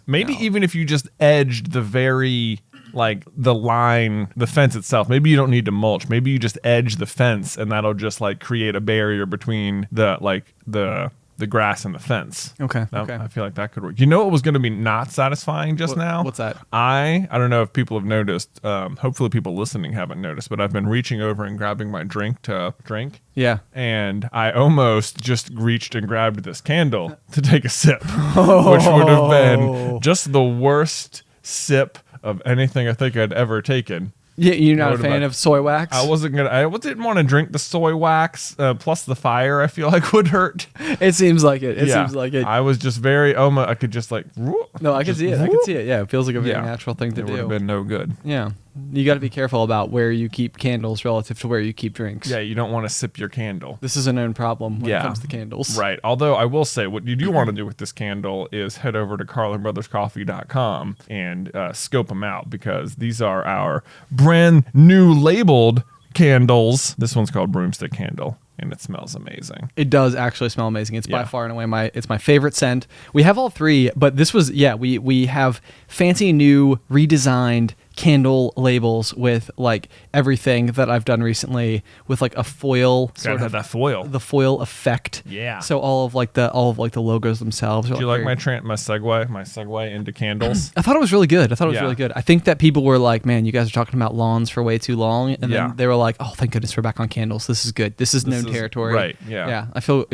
maybe even if you just edged the very like the line, the fence itself, maybe you don't need to mulch. Maybe you just edge the fence and that'll just like create a barrier between the grass and the fence. Okay. I feel like that could work. You know what was going to be not satisfying just now? What's that? I don't know if people have noticed. Hopefully people listening haven't noticed, but I've been reaching over and grabbing my drink to drink. Yeah. And I almost just reached and grabbed this candle to take a sip, which would have been just the worst sip of anything I think I'd ever taken. Yeah, you're not a fan of soy wax? I didn't want to drink the soy wax, plus the fire I feel like would hurt. It seems like it. It seems like it. I was just very, I could just like... No, I can see it. I can see it. Yeah, it feels like a very natural thing to do. It would have been no good. Yeah. You got to be careful about where you keep candles relative to where you keep drinks. Yeah, you don't want to sip your candle. This is a known problem when it comes to candles. Right. Although I will say what you do want to do with this candle is head over to carlinbrotherscoffee.com and scope them out, because these are our brand new labeled candles. This one's called Broomstick Candle, and it smells amazing. It does actually smell amazing. It's by far and away my favorite scent. We have all three, but this was we have fancy new redesigned candle labels with like everything that I've done recently with like a foil sort of that foil. The foil effect. Yeah. So all of the logos themselves. Do you like my segue into candles? I thought it was really good. Really good. I think that people were like, "Man, you guys are talking about lawns for way too long," and then they were like, "Oh, thank goodness we're back on candles. This is good. This is known territory." Right. Yeah. Yeah. I feel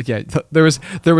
there was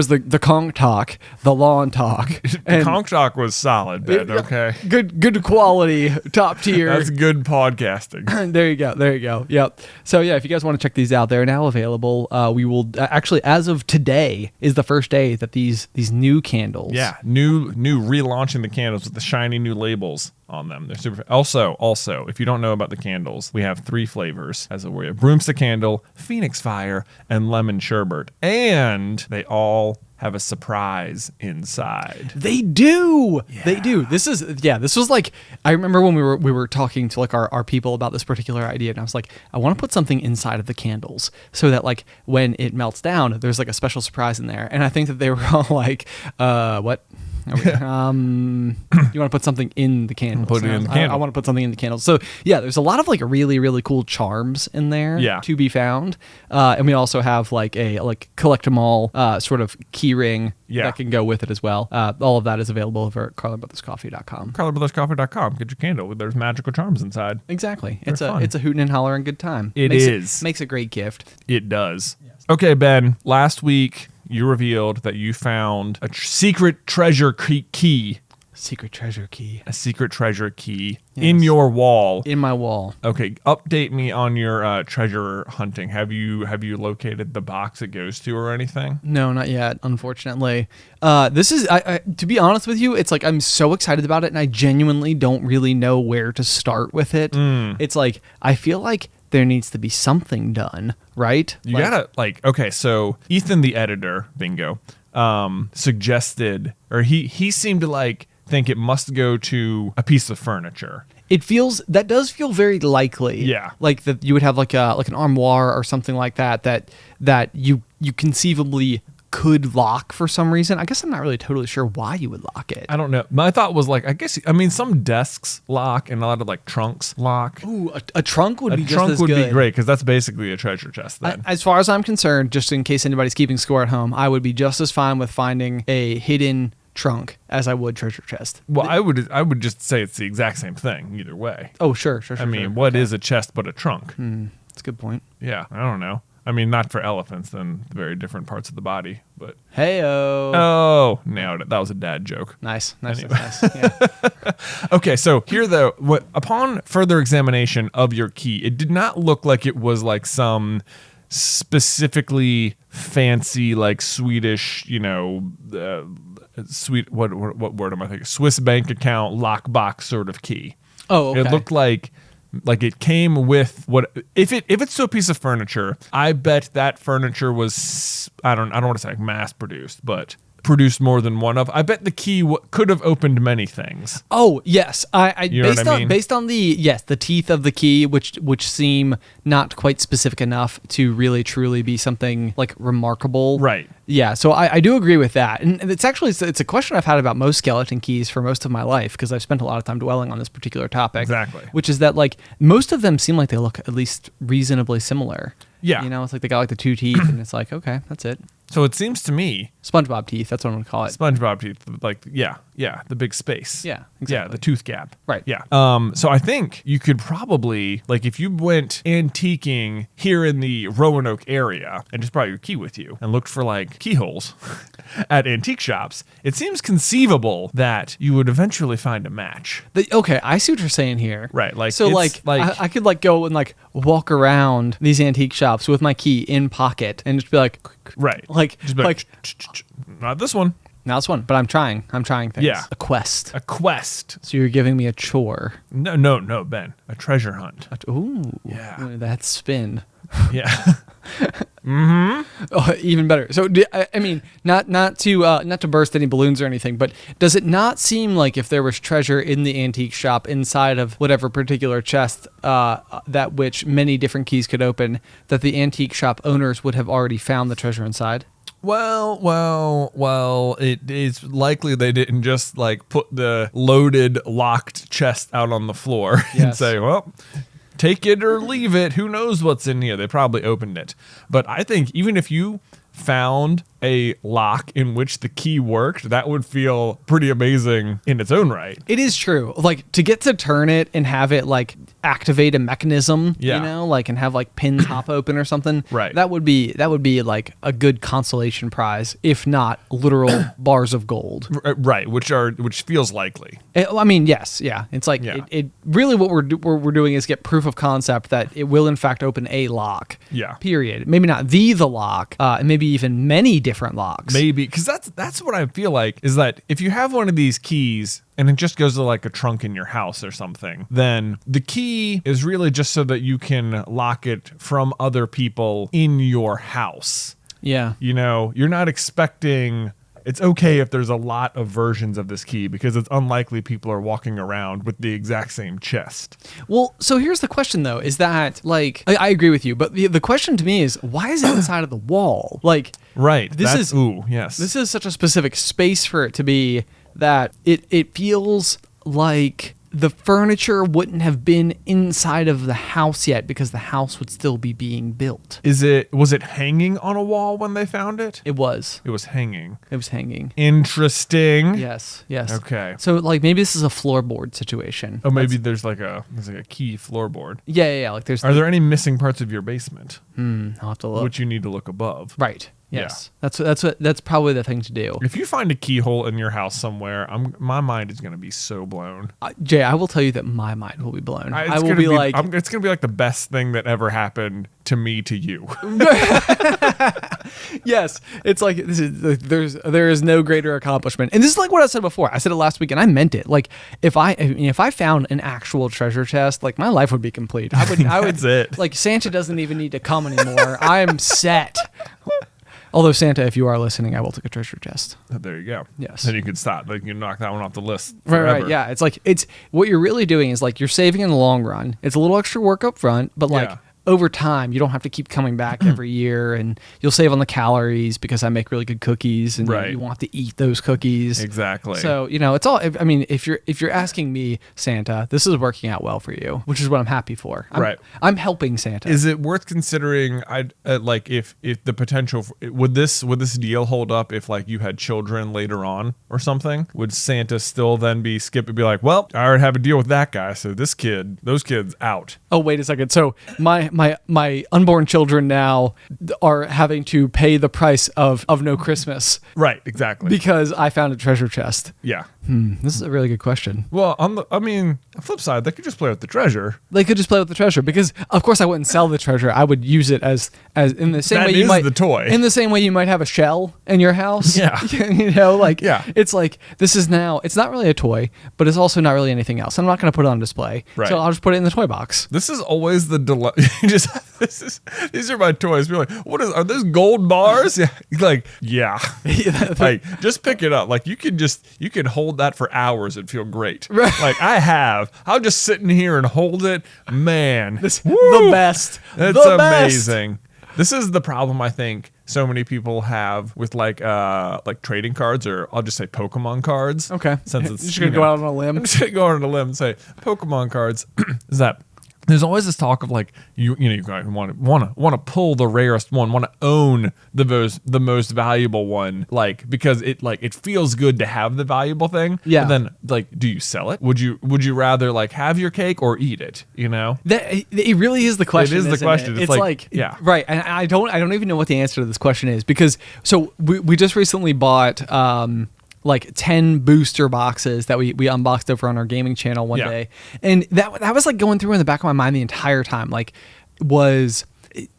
the conch talk, the lawn talk. The conch talk was solid, Ben. Okay. Good quality, top tier. That's good podcasting. There you go. Yep. So if you guys want to check these out, they're now available. We will actually, as of today, is the first day that these new candles. Yeah, new relaunching the candles with the shiny new labels on them. They're super. Also, if you don't know about the candles, we have 3 flavors. We have Broomstick Candle, Phoenix Fire, and Lemon Sherbet, and they all have a surprise inside. They do. Yeah. They do. This was like, I remember when we were talking to like our people about this particular idea, and I was like, I want to put something inside of the candles so that like when it melts down, there's like a special surprise in there. And I think that they were all like, what? You want to put something in the candles? Put it in the candle. I want to put something in the candles. So there's a lot of like really, really cool charms in there to be found. And we also have like a collect 'em all sort of key ring that can go with it as well. All of that is available over at carlinbrotherscoffee.com. carlinbrotherscoffee.com. Get your candle. There's magical charms inside. Exactly. It's a hootin' and hollering good time. It makes a great gift. It does. Yes. Okay, Ben. Last week you revealed that you found a secret treasure key. Secret treasure key. A secret treasure key in your wall. In my wall. Okay, update me on your treasure hunting. Have you located the box it goes to or anything? No, not yet, unfortunately. This is, to be honest with you, it's like I'm so excited about it, and I genuinely don't really know where to start with it. It's like, I feel like there needs to be something done, right? You gotta, okay, so Ethan, the editor, bingo, suggested, or he seemed to think it must go to a piece of furniture. That does feel very likely. Yeah. Like that you would have like an armoire or something like that you conceivably could lock for some reason. I guess I'm not really totally sure why you would lock it. I don't know. My thought was some desks lock and a lot of trunks lock. Ooh, a trunk would be just as good. A trunk would be great because that's basically a treasure chest then. As far as I'm concerned, just in case anybody's keeping score at home, I would be just as fine with finding a hidden trunk as I would treasure chest. Well, I would just say it's the exact same thing either way. Oh, sure. What is a chest but a trunk? That's a good point. Yeah, I don't know. Not for elephants, then very different parts of the body, but... Hey-o. Oh, nailed it. That was a dad joke. Nice. Anyway. Nice. Yeah. Okay, so here, though, upon further examination of your key, it did not look like it was some specifically fancy, like Swedish, sweet, what word am I thinking? Swiss bank account lockbox sort of key. Oh, okay. It looked like it came with what if it's still a piece of furniture. I bet that furniture was I don't want to say like mass produced, but produced more than one of. I bet the key could have opened many things. Oh yes, I You know what I mean? based on the teeth of the key, which seem not quite specific enough to really truly be something like remarkable. Right. Yeah, so I do agree with that, and it's a question I've had about most skeleton keys for most of my life because I've spent a lot of time dwelling on this particular topic. Exactly. Which is that like most of them seem like they look at least reasonably similar. Yeah. It's like they got like the two teeth, and it's like okay, that's it. So it seems to me SpongeBob teeth. That's what I'm gonna call it. SpongeBob teeth, like the big space. Yeah, exactly. Yeah, the tooth gap. Right. Yeah. So I think you could probably like if you went antiquing here in the Roanoke area and just brought your key with you and looked for like keyholes at antique shops, it seems conceivable that you would eventually find a match. Okay, I see what you're saying here. Right. Like So like I could like go and like walk around these antique shops with my key in pocket and just be like, right. like Just be like not this one. now this one, but I'm trying things. Yeah. A quest. A quest. So you're giving me a chore. No, Ben. A treasure hunt. Ooh. Yeah. That spin. Yeah. Oh, even better. So I mean, not to burst any balloons or anything, but does it not seem like if there was treasure in the antique shop inside of whatever particular chest that which many different keys could open, that the antique shop owners would have already found the treasure inside? Well, it is likely they didn't just like put the loaded, locked chest out on the floor and Yes. say, well, take it or leave it. Who knows what's in here? They probably opened it. But I think even if you found a lock in which the key worked, that would feel pretty amazing in its own right. It is true. Like to get to turn it and have it like activate a mechanism, Yeah. like and have like pins hop open or something. Right. That would be like a good consolation prize, if not literal bars of gold. Right, which feels likely. I mean, yes, yeah. It's like Yeah. it really what we're doing is get proof of concept that it will in fact open a lock. Yeah. Period. Maybe not the lock, and maybe even many different locks. Maybe because that's what I feel like is that if you have one of these keys and it just goes to like a trunk in your house or something, then the key is really just so that you can lock it from other people in your house. Yeah. You're not expecting. It's okay if there's a lot of versions of this key because it's unlikely people are walking around with the exact same chest. Well, so here's the question though: is that like I agree with you, but the question to me is why is it inside of the wall? Like, Right. This This is such a specific space for it to be that it feels like the furniture wouldn't have been inside of the house yet because the house would still be being built. Was it hanging on a wall when they found it? It was. It was hanging. It was hanging. Interesting. Yes. Okay. So like maybe this is a floorboard situation. Oh, maybe there's like a key floorboard. Yeah. Like there's. Are there any missing parts of your basement? I'll have to look. Which you need to look above. Right. Yes. That's probably the thing to do. If you find a keyhole in your house somewhere, my mind is going to be so blown. Jay, I will tell you that my mind will be blown. I will be like, it's going to be like the best thing that ever happened to me to you. yes, it's like there is no greater accomplishment. And this is like what I said before. I said it last week and I meant it. Like if I found an actual treasure chest, like my life would be complete. I would That's it. Like Santa doesn't even need to come anymore. I'm set. Although Santa, if you are listening, I will take a treasure chest. There you go. Yes. Then you can stop. Like you can knock that one off the list forever. Right. Yeah. It's like what you're really doing is like you're saving in the long run. It's a little extra work up front, but like Yeah. over time, you don't have to keep coming back every year, and you'll save on the calories because I make really good cookies, and Right. you won't have to eat those cookies. Exactly. So it's all. I mean, if you're asking me, Santa, this is working out well for you, which is what I'm happy for. Right. I'm helping Santa. Is it worth considering? Like if the potential would this deal hold up if like you had children later on or something? Would Santa still then be like, well, I already have a deal with that guy, so those kids out. Oh, wait a second. So my my unborn children now are having to pay the price of no Christmas Right, exactly. because I found a treasure chest. Yeah. This is a really good question. Well, on the flip side, they could just play with the treasure. They could just play with the treasure because, of course, I wouldn't sell the treasure. I would use it as in the same That way you is might the toy. In the same way you might have a shell in your house. Yeah. Yeah. It's like this is now. It's not really a toy, but it's also not really anything else. I'm not going to put it on display. Right. So I'll just put it in the toy box. This is always the dilemma. These are my toys. Be like, are those gold bars? Yeah. Like, yeah. Like, just pick it up. Like, you can hold that for hours and feel great. Right. Like I'm just sitting here and hold it. Man, The best. It's the best. amazing. This is the problem I think so many people have with like trading cards, or I'll just say Pokemon cards. Okay. Since it's You're just gonna go out on a limb. I'm just gonna go out on a limb and say Pokemon cards is that there's always this talk of like you guys want to pull the rarest one, want to own the most valuable one, like because it feels good to have the valuable thing. Yeah. But then like, do you sell it? Would you rather like have your cake or eat it? You know. It really is the question. It is the isn't question. It? It's like yeah. Right. And I don't even know what the answer to this question is because so we just recently bought like 10 booster boxes that we unboxed over on our gaming channel one day. And that was like going through in the back of my mind the entire time. Like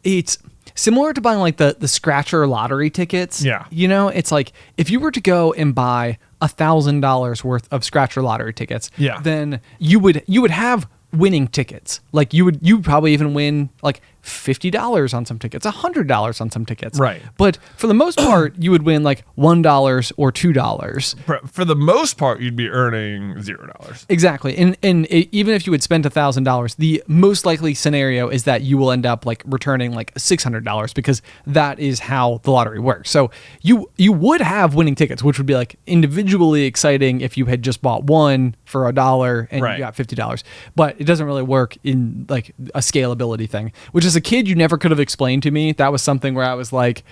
it's similar to buying like the scratcher lottery tickets. Yeah. You know, it's like if you were to go and buy $1,000 worth of scratcher lottery tickets, then you would have winning tickets. Like you probably even win like $50 on some tickets, $100 on some tickets. Right. But for the most part, you would win like $1 or $2. For the most part, you'd be earning $0. Exactly. And even if you would spend $1,000, the most likely scenario is that you will end up like returning like $600 because that is how the lottery works. So you would have winning tickets, which would be like individually exciting if you had just bought one for $1 and you got $50. But it doesn't really work in like a scalability thing, which as a kid, you never could have explained to me. That was something where I was like,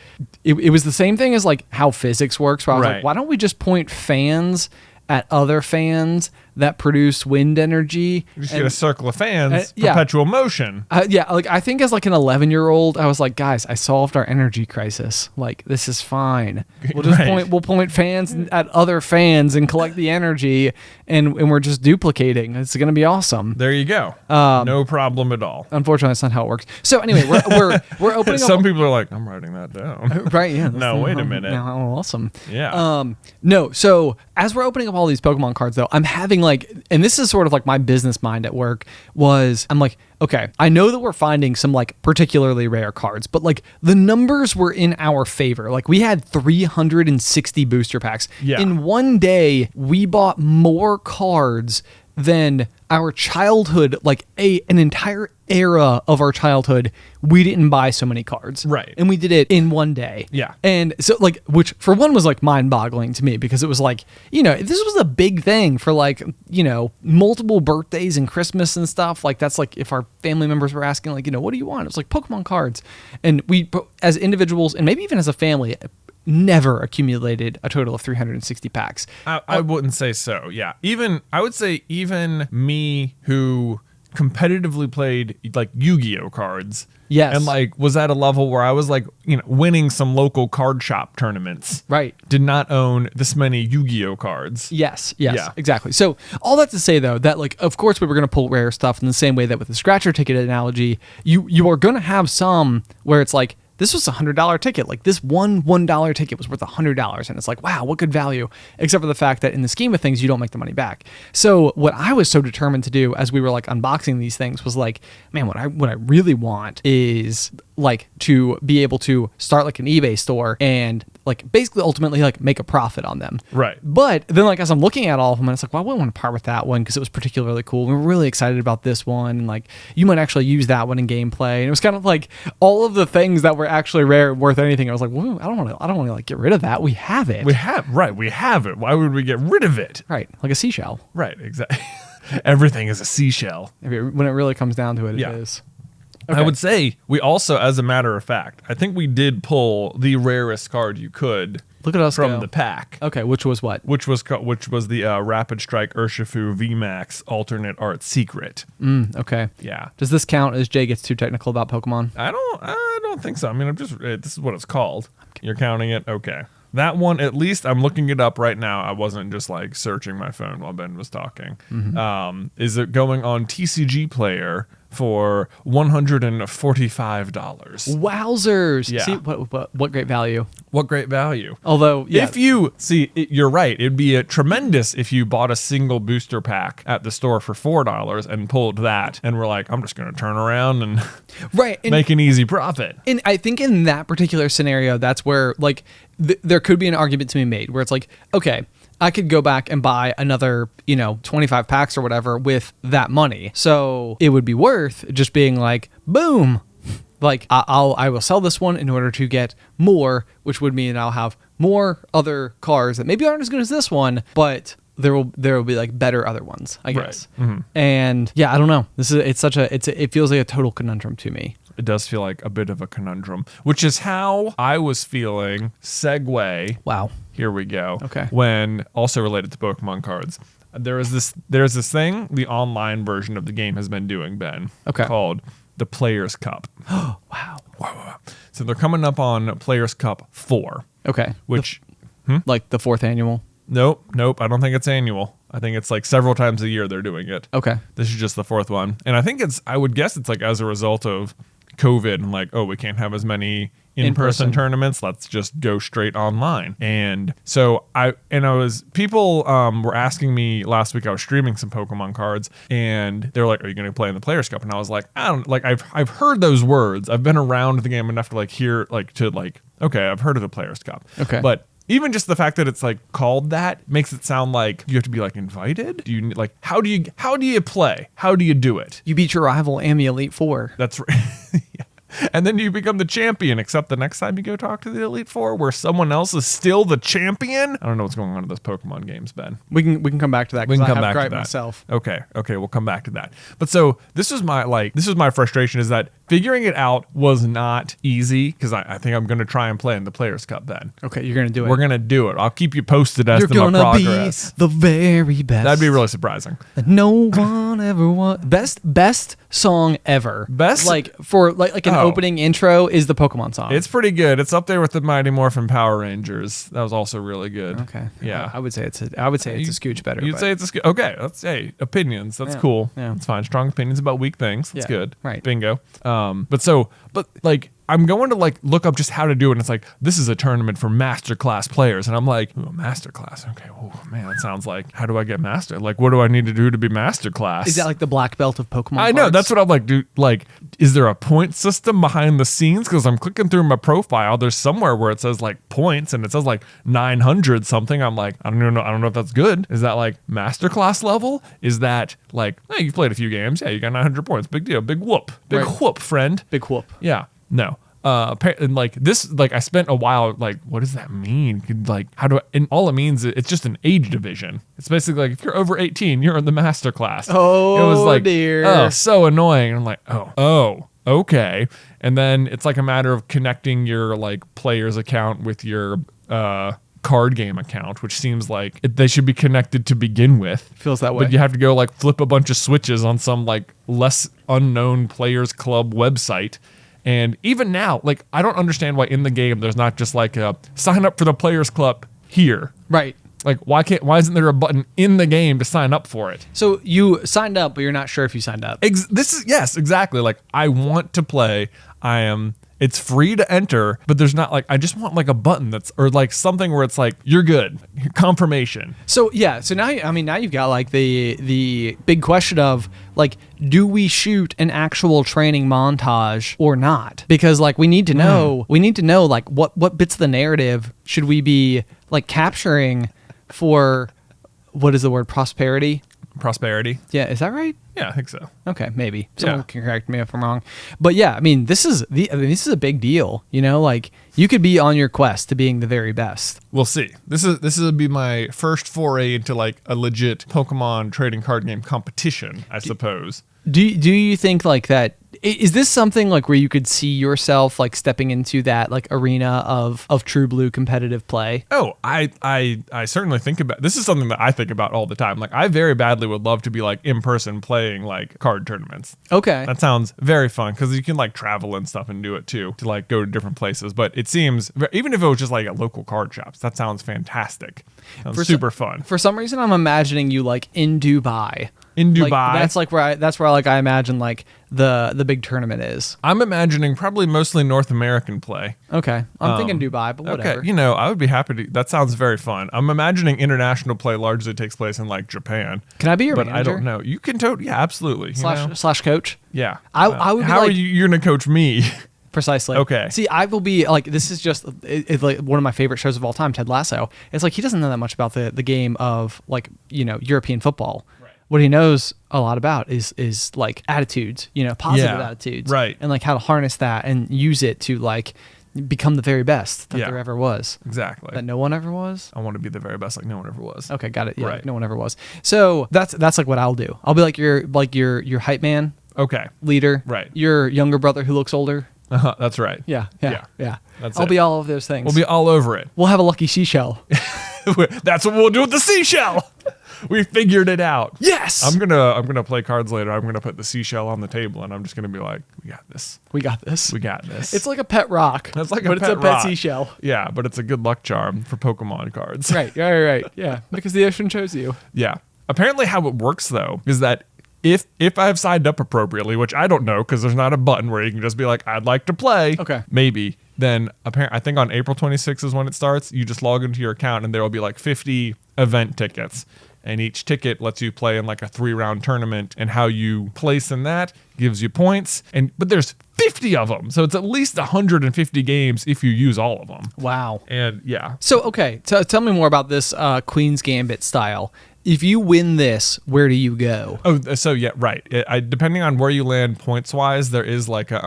it was the same thing as like how physics works, where I was like, why don't we just point fans at other fans that produce wind energy? You just get a circle of fans, perpetual motion. Like I think as like an 11-year-old, I was like, guys, I solved our energy crisis. Like this is fine. We'll just point fans at other fans and collect the energy, and we're just duplicating. It's gonna be awesome. There you go. No problem at all. Unfortunately, that's not how it works. So anyway, we're opening. Some people are like, I'm writing that down. Right? Yeah. No, wait a minute. No, awesome. Yeah. No. So as we're opening up all these Pokemon cards, though, I'm having like, and this is sort of like my business mind at work I'm like, okay, I know that we're finding some like particularly rare cards, but like the numbers were in our favor. Like we had 360 booster packs. Yeah. In one day, we bought more cards than our childhood, like an entire era of our childhood, we didn't buy so many cards. Right. And we did it in one day. Yeah. And so like, which for one was like mind boggling to me because it was like, this was a big thing for like, multiple birthdays and Christmas and stuff. Like that's like if our family members were asking like, what do you want? It was like Pokemon cards. And we, as individuals and maybe even as a family, never accumulated a total of 360 packs. I wouldn't say so. Yeah. I would say even me who competitively played like Yu-Gi-Oh cards. Yes. And like was at a level where I was like, winning some local card shop tournaments. Right. Did not own this many Yu-Gi-Oh cards. Yes, exactly. So all that to say though, that like, of course we were going to pull rare stuff in the same way that with the scratcher ticket analogy, you are going to have some where it's like, this was $100 ticket. Like this $1 ticket was worth $100. And it's like, wow, what good value. Except for the fact that in the scheme of things, you don't make the money back. So what I was so determined to do as we were like unboxing these things was like, man, what I really want is like to be able to start like an eBay store and like basically ultimately like make a profit on them. Right. But then like as I'm looking at all of them, and it's like, well, I wouldn't want to part with that one because it was particularly cool. We were really excited about this one. And like you might actually use that one in gameplay. And it was kind of like all of the things that were actually rare, worth anything. I was like, well, I don't want to like get rid of that. We have it. We have it. Why would we get rid of it? Right. Like a seashell. Right. Exactly. Everything is a seashell. When it really comes down to it, it is. Okay. I would say we also, as a matter of fact, I think we did pull the rarest card you could Look at us from go. the pack. Okay, which was what? Which was the Rapid Strike Urshifu VMAX alternate art secret. Okay. Yeah. Does this count as Jay gets too technical about Pokemon? I don't think so. I mean, this is what it's called. You're counting it? Okay. That one, at least I'm looking it up right now. I wasn't just like searching my phone while Ben was talking. Is it going on TCG Player for $145? Wowzers! Yeah. See what great value. What great value. Although, yeah, If you see, you're right. It'd be tremendous if you bought a single booster pack at the store for $4 and pulled that, and we're like, I'm just going to turn around and right, and, make an easy profit. and I think in that particular scenario, that's where like there could be an argument to be made where it's like, okay, I could go back and buy another, 25 packs or whatever with that money. So it would be worth just being like, boom, like I will sell this one in order to get more, which would mean I'll have more other cars that maybe aren't as good as this one, but there will be like better other ones, I guess. Right. Mm-hmm. And yeah, I don't know. It feels like a total conundrum to me. It does feel like a bit of a conundrum, which is how I was feeling. Segue. Wow. Here we go. Okay. When also related to Pokemon cards, there's this thing the online version of the game has been doing, Ben. Okay. Called the Players Cup. Wow. So they're coming up on Players Cup 4. Okay. Which Like the 4th annual. Nope. I don't think it's annual. I think it's like several times a year they're doing it. Okay. This is just the 4th one. And I think I would guess it's like as a result of COVID and like, oh, we can't have as many in-person tournaments. Let's just go straight online. And so people were asking me last week, I was streaming some Pokemon cards and they were like, are you going to play in the Players Cup? And I was like, I've heard those words. I've been around the game enough to okay, I've heard of the Players Cup. Okay. But even just the fact that it's like called that makes it sound like you have to be like invited. Do you like, how do you play? How do you do it? You beat your rival and the Elite Four. That's right. Yeah. And then you become the champion, except the next time you go talk to the Elite Four where someone else is still the champion. I don't know what's going on in those Pokemon games, Ben. We can come back to that. We can come I back have to that myself. Okay, we'll come back to that. But so this was my frustration is that figuring it out was not easy because I think I'm going to try and play in the Players Cup, Ben. Okay, you're going to do it. We're going to do it. I'll keep you posted as You're to my gonna progress. be the very best. That'd be really surprising. That no one ever was. Best song ever. Best? Like for like an opening intro is the Pokemon song. It's pretty good. It's up there with the Mighty Morphin Power Rangers. That was also really good. Okay. Yeah. I would say it's a scooch better. You'd but- say it's okay. Let's say opinions. That's cool. Yeah. That's fine. Strong opinions about weak things. That's Yeah, good. right. Bingo. But I'm going to like look up just how to do it. And it's like, this is a tournament for masterclass players. And I'm like, ooh, masterclass. Okay. Oh man, that sounds like, how do I get master? Like, what do I need to do to be masterclass? Is that like the black belt of Pokemon? I know. cards? That's what I'm like, dude. Like, is there a point system behind the scenes? Because I'm clicking through my profile. There's somewhere where it says like points and it says like 900 something. I'm like, I don't know if that's good. Is that like masterclass level? Is that like, hey, you've played a few games. Yeah, you got 900 points. Big deal. Big whoop. Big whoop, friend. Big whoop. Yeah. No. And like this, like I spent a while, like, what does that mean? Like, how do I, and all it means, it's just an age division. It's basically like, if you're over 18, you're in the master class. Oh, it was like, dear. Oh, so annoying. And I'm like, oh, okay. And then it's like a matter of connecting your like player's account with your, card game account, which seems like they should be connected to begin with. Feels that way. But you have to go like flip a bunch of switches on some like less unknown players club website. And even now, like, I don't understand why in the game there's not just like a sign up for the Players Club here. Right. Like, why isn't there a button in the game to sign up for it? So you signed up, but you're not sure if you signed up. Yes, exactly. Like, I want to play. It's free to enter, but there's not like, I just want like a button or like something where it's like, you're good. Confirmation. So yeah, so now you've got like the big question of like, do we shoot an actual training montage or not? Because like we need to know like what bits of the narrative should we be like capturing for, what is the word, prosperity? Prosperity. Yeah, is that right? Yeah, I think so. Okay, maybe someone can correct me if I'm wrong, but yeah, I mean this is a big deal. Like you could be on your quest to being the very best. We'll see. This will be my first foray into like a legit Pokemon trading card game competition, I suppose. Do you think like that? Is this something like where you could see yourself like stepping into that like arena of true blue competitive play? Oh, I certainly think about, this is something that I think about all the time. Like I very badly would love to be like in person playing like card tournaments. Okay. That sounds very fun because you can like travel and stuff and do it too, to like go to different places. But it seems, even if it was just like at local card shops, that sounds fantastic. Sounds super fun. For some reason, I'm imagining you like in Dubai. In Dubai. Like, that's where like I imagine like the big tournament is. I'm imagining probably mostly North American play. Okay. I'm thinking Dubai, but whatever. Okay, I would be happy to. That sounds very fun. I'm imagining international play largely takes place in like Japan. Can I be your but manager? I don't know. You can yeah, absolutely. Slash coach. Yeah. I would be how like, are you're gonna coach me? Precisely. Okay. See, I will be like, this is just it's like one of my favorite shows of all time, Ted Lasso. It's like he doesn't know that much about the game of like, European football. Right. What he knows a lot about is like attitudes, positive attitudes. Right. And like how to harness that and use it to like become the very best that there ever was. Exactly. That no one ever was. I want to be the very best like no one ever was. Okay, got it. Yeah, right. Like no one ever was. So that's like what I'll do. I'll be like your hype man. Okay. Leader. Right. Your younger brother who looks older. That's right. Yeah. I'll It. be all of those things. We'll be all over it. We'll have a lucky seashell. That's what we'll do with the seashell. We figured it out. Yes. I'm gonna play cards later. I'm gonna put the seashell on the table, and I'm just gonna be like, "We got this. We got this. We got this." It's like a pet rock. It's like but a pet it's a rock. pet seashell. Yeah, but it's a good luck charm for Pokemon cards. Right. Yeah, because the ocean chose you. Yeah. Apparently, how it works though is that if I've signed up appropriately, which I don't know because there's not a button where you can just be like, "I'd like to play." Okay. Maybe. Then I think on April 26th is when it starts. You just log into your account and there will be like 50 event tickets. And each ticket lets you play in like a 3-round tournament, and how you place in that gives you points. But there's 50 of them, so it's at least 150 games if you use all of them. Wow. And yeah. So okay, tell me more about this Queen's Gambit style. If you win this, where do you go? Oh, so yeah, right. Depending on where you land points wise, there is like a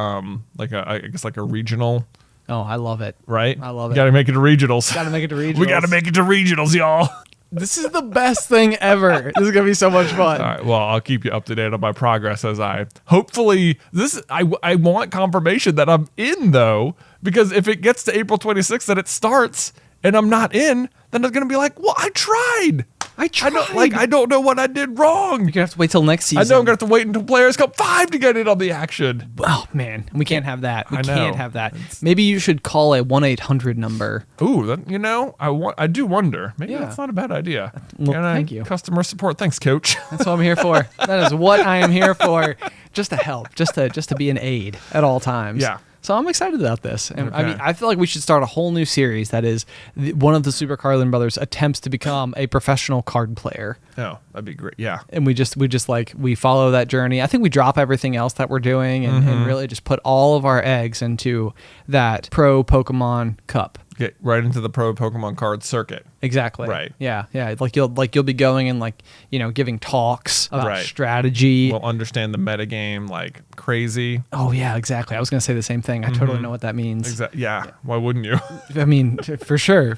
I guess like a regional. Oh, I love it. Right. I love it. Got to make it to regionals. Got to make it to regionals. We got to make it to regionals, y'all. This is the best thing ever. This is gonna be so much fun. All right. Well, I'll keep you up to date on my progress as hopefully I want confirmation that I'm in though, because if it gets to April 26th and it starts and I'm not in, then it's gonna be like, well, I tried. I don't know what I did wrong. You're gonna have to wait till next season. I know I'm gonna have to wait until players come 5 to get in on the action. Oh man, we can't have that. We I know. can't have that. Maybe you should call a 1-800 number. Ooh, I do wonder. Maybe that's not a bad idea. Well, thank you. Customer support. Thanks, coach. That's what I'm here for. That is what I am here for. Just to help. Just to be an aid at all times. Yeah. So I'm excited about this. And Okay. I mean, I feel like we should start a whole new series that is one of the Super Carlin brothers attempts to become a professional card player. Oh, that'd be great. Yeah. And we follow that journey. I think we drop everything else that we're doing and really just put all of our eggs into that pro Pokemon Cup. Get right into the pro Pokemon card circuit. Exactly. Right. Yeah. Like you'll be going and giving talks about Right. strategy. We'll understand the metagame like crazy. Oh yeah, exactly. I was gonna say the same thing. I totally know what that means. Yeah. Why wouldn't you? I mean, for sure.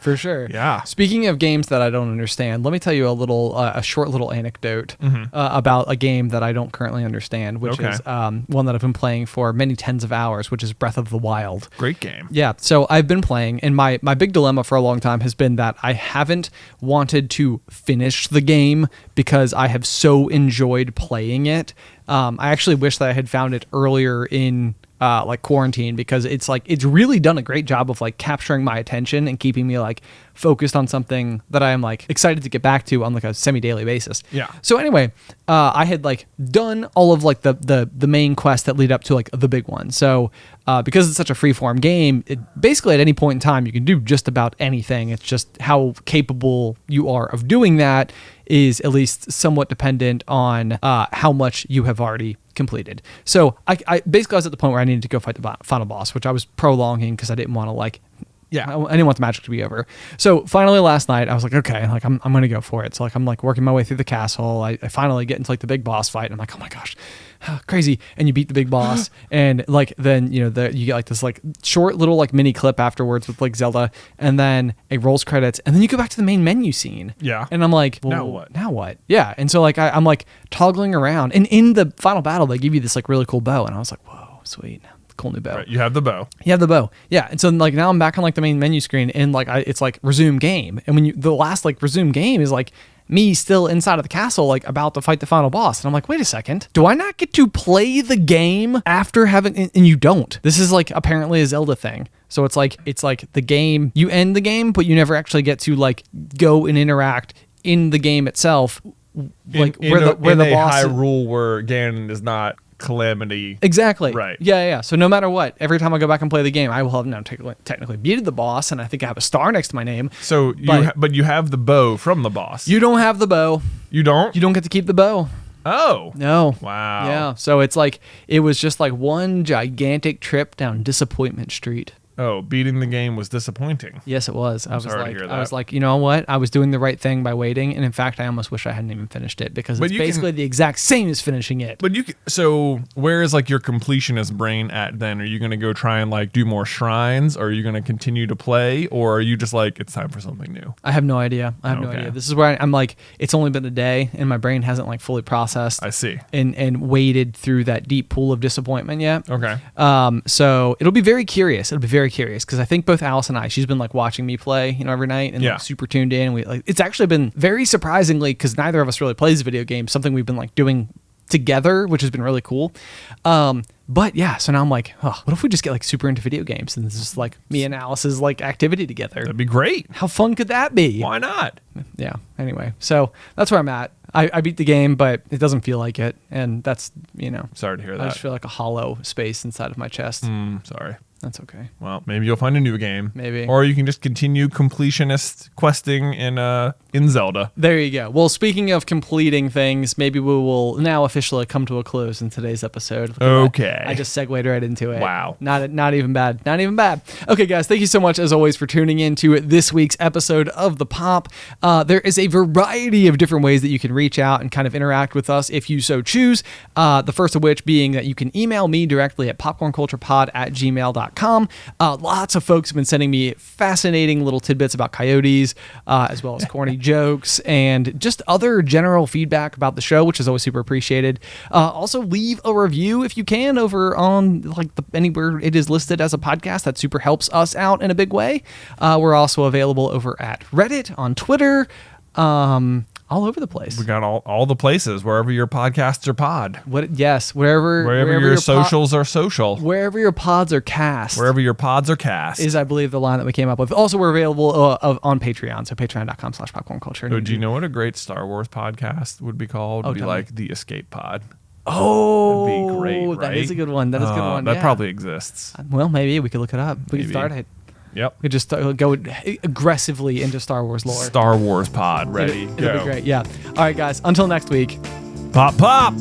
Yeah. Speaking of games that I don't understand, let me tell you a short little anecdote about a game that I don't currently understand, which is one that I've been playing for many tens of hours, which is Breath of the Wild. Great game. Yeah, so I've been playing, and my big dilemma for a long time has been that I haven't wanted to finish the game because I have so enjoyed playing it. I actually wish that I had found it earlier in quarantine, because it's really done a great job of capturing my attention and keeping me focused on something that I am excited to get back to on a semi-daily basis. Yeah. So anyway, I had done all of the main quests that lead up to the big one. So because it's such a free-form game, basically at any point in time you can do just about anything. It's just how capable you are of doing that is at least somewhat dependent on how much you have already completed. So I basically was at the point where I needed to go fight the final boss, which I was prolonging because I didn't want to I didn't want the magic to be over. So finally last night I was like, okay, I'm going to go for it. So I'm working my way through the castle. I finally get into the big boss fight, and I'm like, oh my gosh, crazy, and you beat the big boss, and like then you get like this like short little like mini clip afterwards with like Zelda, and then it rolls credits, and then you go back to the main menu scene. Yeah. And I'm like, well, now what? Yeah. And so like I'm like toggling around, and in the final battle they give you this like really cool bow, and I was like, whoa, sweet. Cool new bow. Right, you have the bow. You have the bow. Yeah. And so like now I'm back on like the main menu screen, and like it's like resume game. And when the last like resume game is like me still inside of the castle, like about to fight the final boss. And I'm like, wait a second. Do I not get to play the game after having, and you don't. This is like apparently a Zelda thing. So it's like the game, you end the game, but you never actually get to like go and interact in the game itself. Like where the boss Hyrule where Ganon is not Calamity. Exactly. Right. Yeah. So no matter what, every time I go back and play the game, I will have now technically beaten the boss, and I think I have a star next to my name. So but you have the bow from the boss. You don't have the bow. You don't? You don't get to keep the bow. Oh. No. Wow. Yeah. So it's like it was just like one gigantic trip down Disappointment Street. Oh, beating the game was disappointing. Yes, it was. I was like, you know what? I was doing the right thing by waiting, and in fact, I almost wish I hadn't even finished it because it's basically the exact same as finishing it. But so where is like your completionist brain at then? Are you going to go try and like do more shrines, or are you going to continue to play, or are you just like it's time for something new? I have no idea. No idea. This is where I'm like, it's only been a day, and my brain hasn't like fully processed. I see. And waded through that deep pool of disappointment yet. Okay. So it'll be very curious. Because I think both Alice and she's been like watching me play, every night and like, super tuned in. We like it's actually been very surprisingly, because neither of us really plays video games, something we've been like doing together, which has been really cool. But yeah, so now I'm like, what if we just get like super into video games and it's just like me and Alice's like activity together? That'd be great. How fun could that be? Why not? Yeah. Anyway, so that's where I'm at. I beat the game, but it doesn't feel like it, and that's Sorry to hear that. I just feel like a hollow space inside of my chest. Sorry. That's okay. Well, maybe you'll find a new game. Maybe. Or you can just continue completionist questing in Zelda. There you go. Well, speaking of completing things, maybe we will now officially come to a close in today's episode. Okay. I just segued right into it. Wow. Not even bad. Not even bad. Okay, guys, thank you so much, as always, for tuning in to this week's episode of The Pop. There is a variety of different ways that you can reach out and kind of interact with us if you so choose. The first of which being that you can email me directly at popcornculturepod@gmail.com. Lots of folks have been sending me fascinating little tidbits about coyotes, as well as corny jokes and just other general feedback about the show, which is always super appreciated. Also, leave a review if you can over on like anywhere it is listed as a podcast. That super helps us out in a big way. We're also available over at Reddit, on Twitter, all over the place. We got all the places, wherever your podcasts are pod. Wherever your socials are social. Wherever your pods are cast. Wherever your pods are cast. Is, I believe, the line that we came up with. Also, we're available on Patreon, so patreon.com/popcornculture. Oh, do you know what a great Star Wars podcast would be called? It would be like The Escape Pod. Oh, that'd be great, right? That is a good one. That probably exists. Well, maybe we could look it up. We could start it. Yep. We could just go aggressively into Star Wars lore. Star Wars pod, ready. It'll be great. Yeah. All right, guys. Until next week. Pop, pop.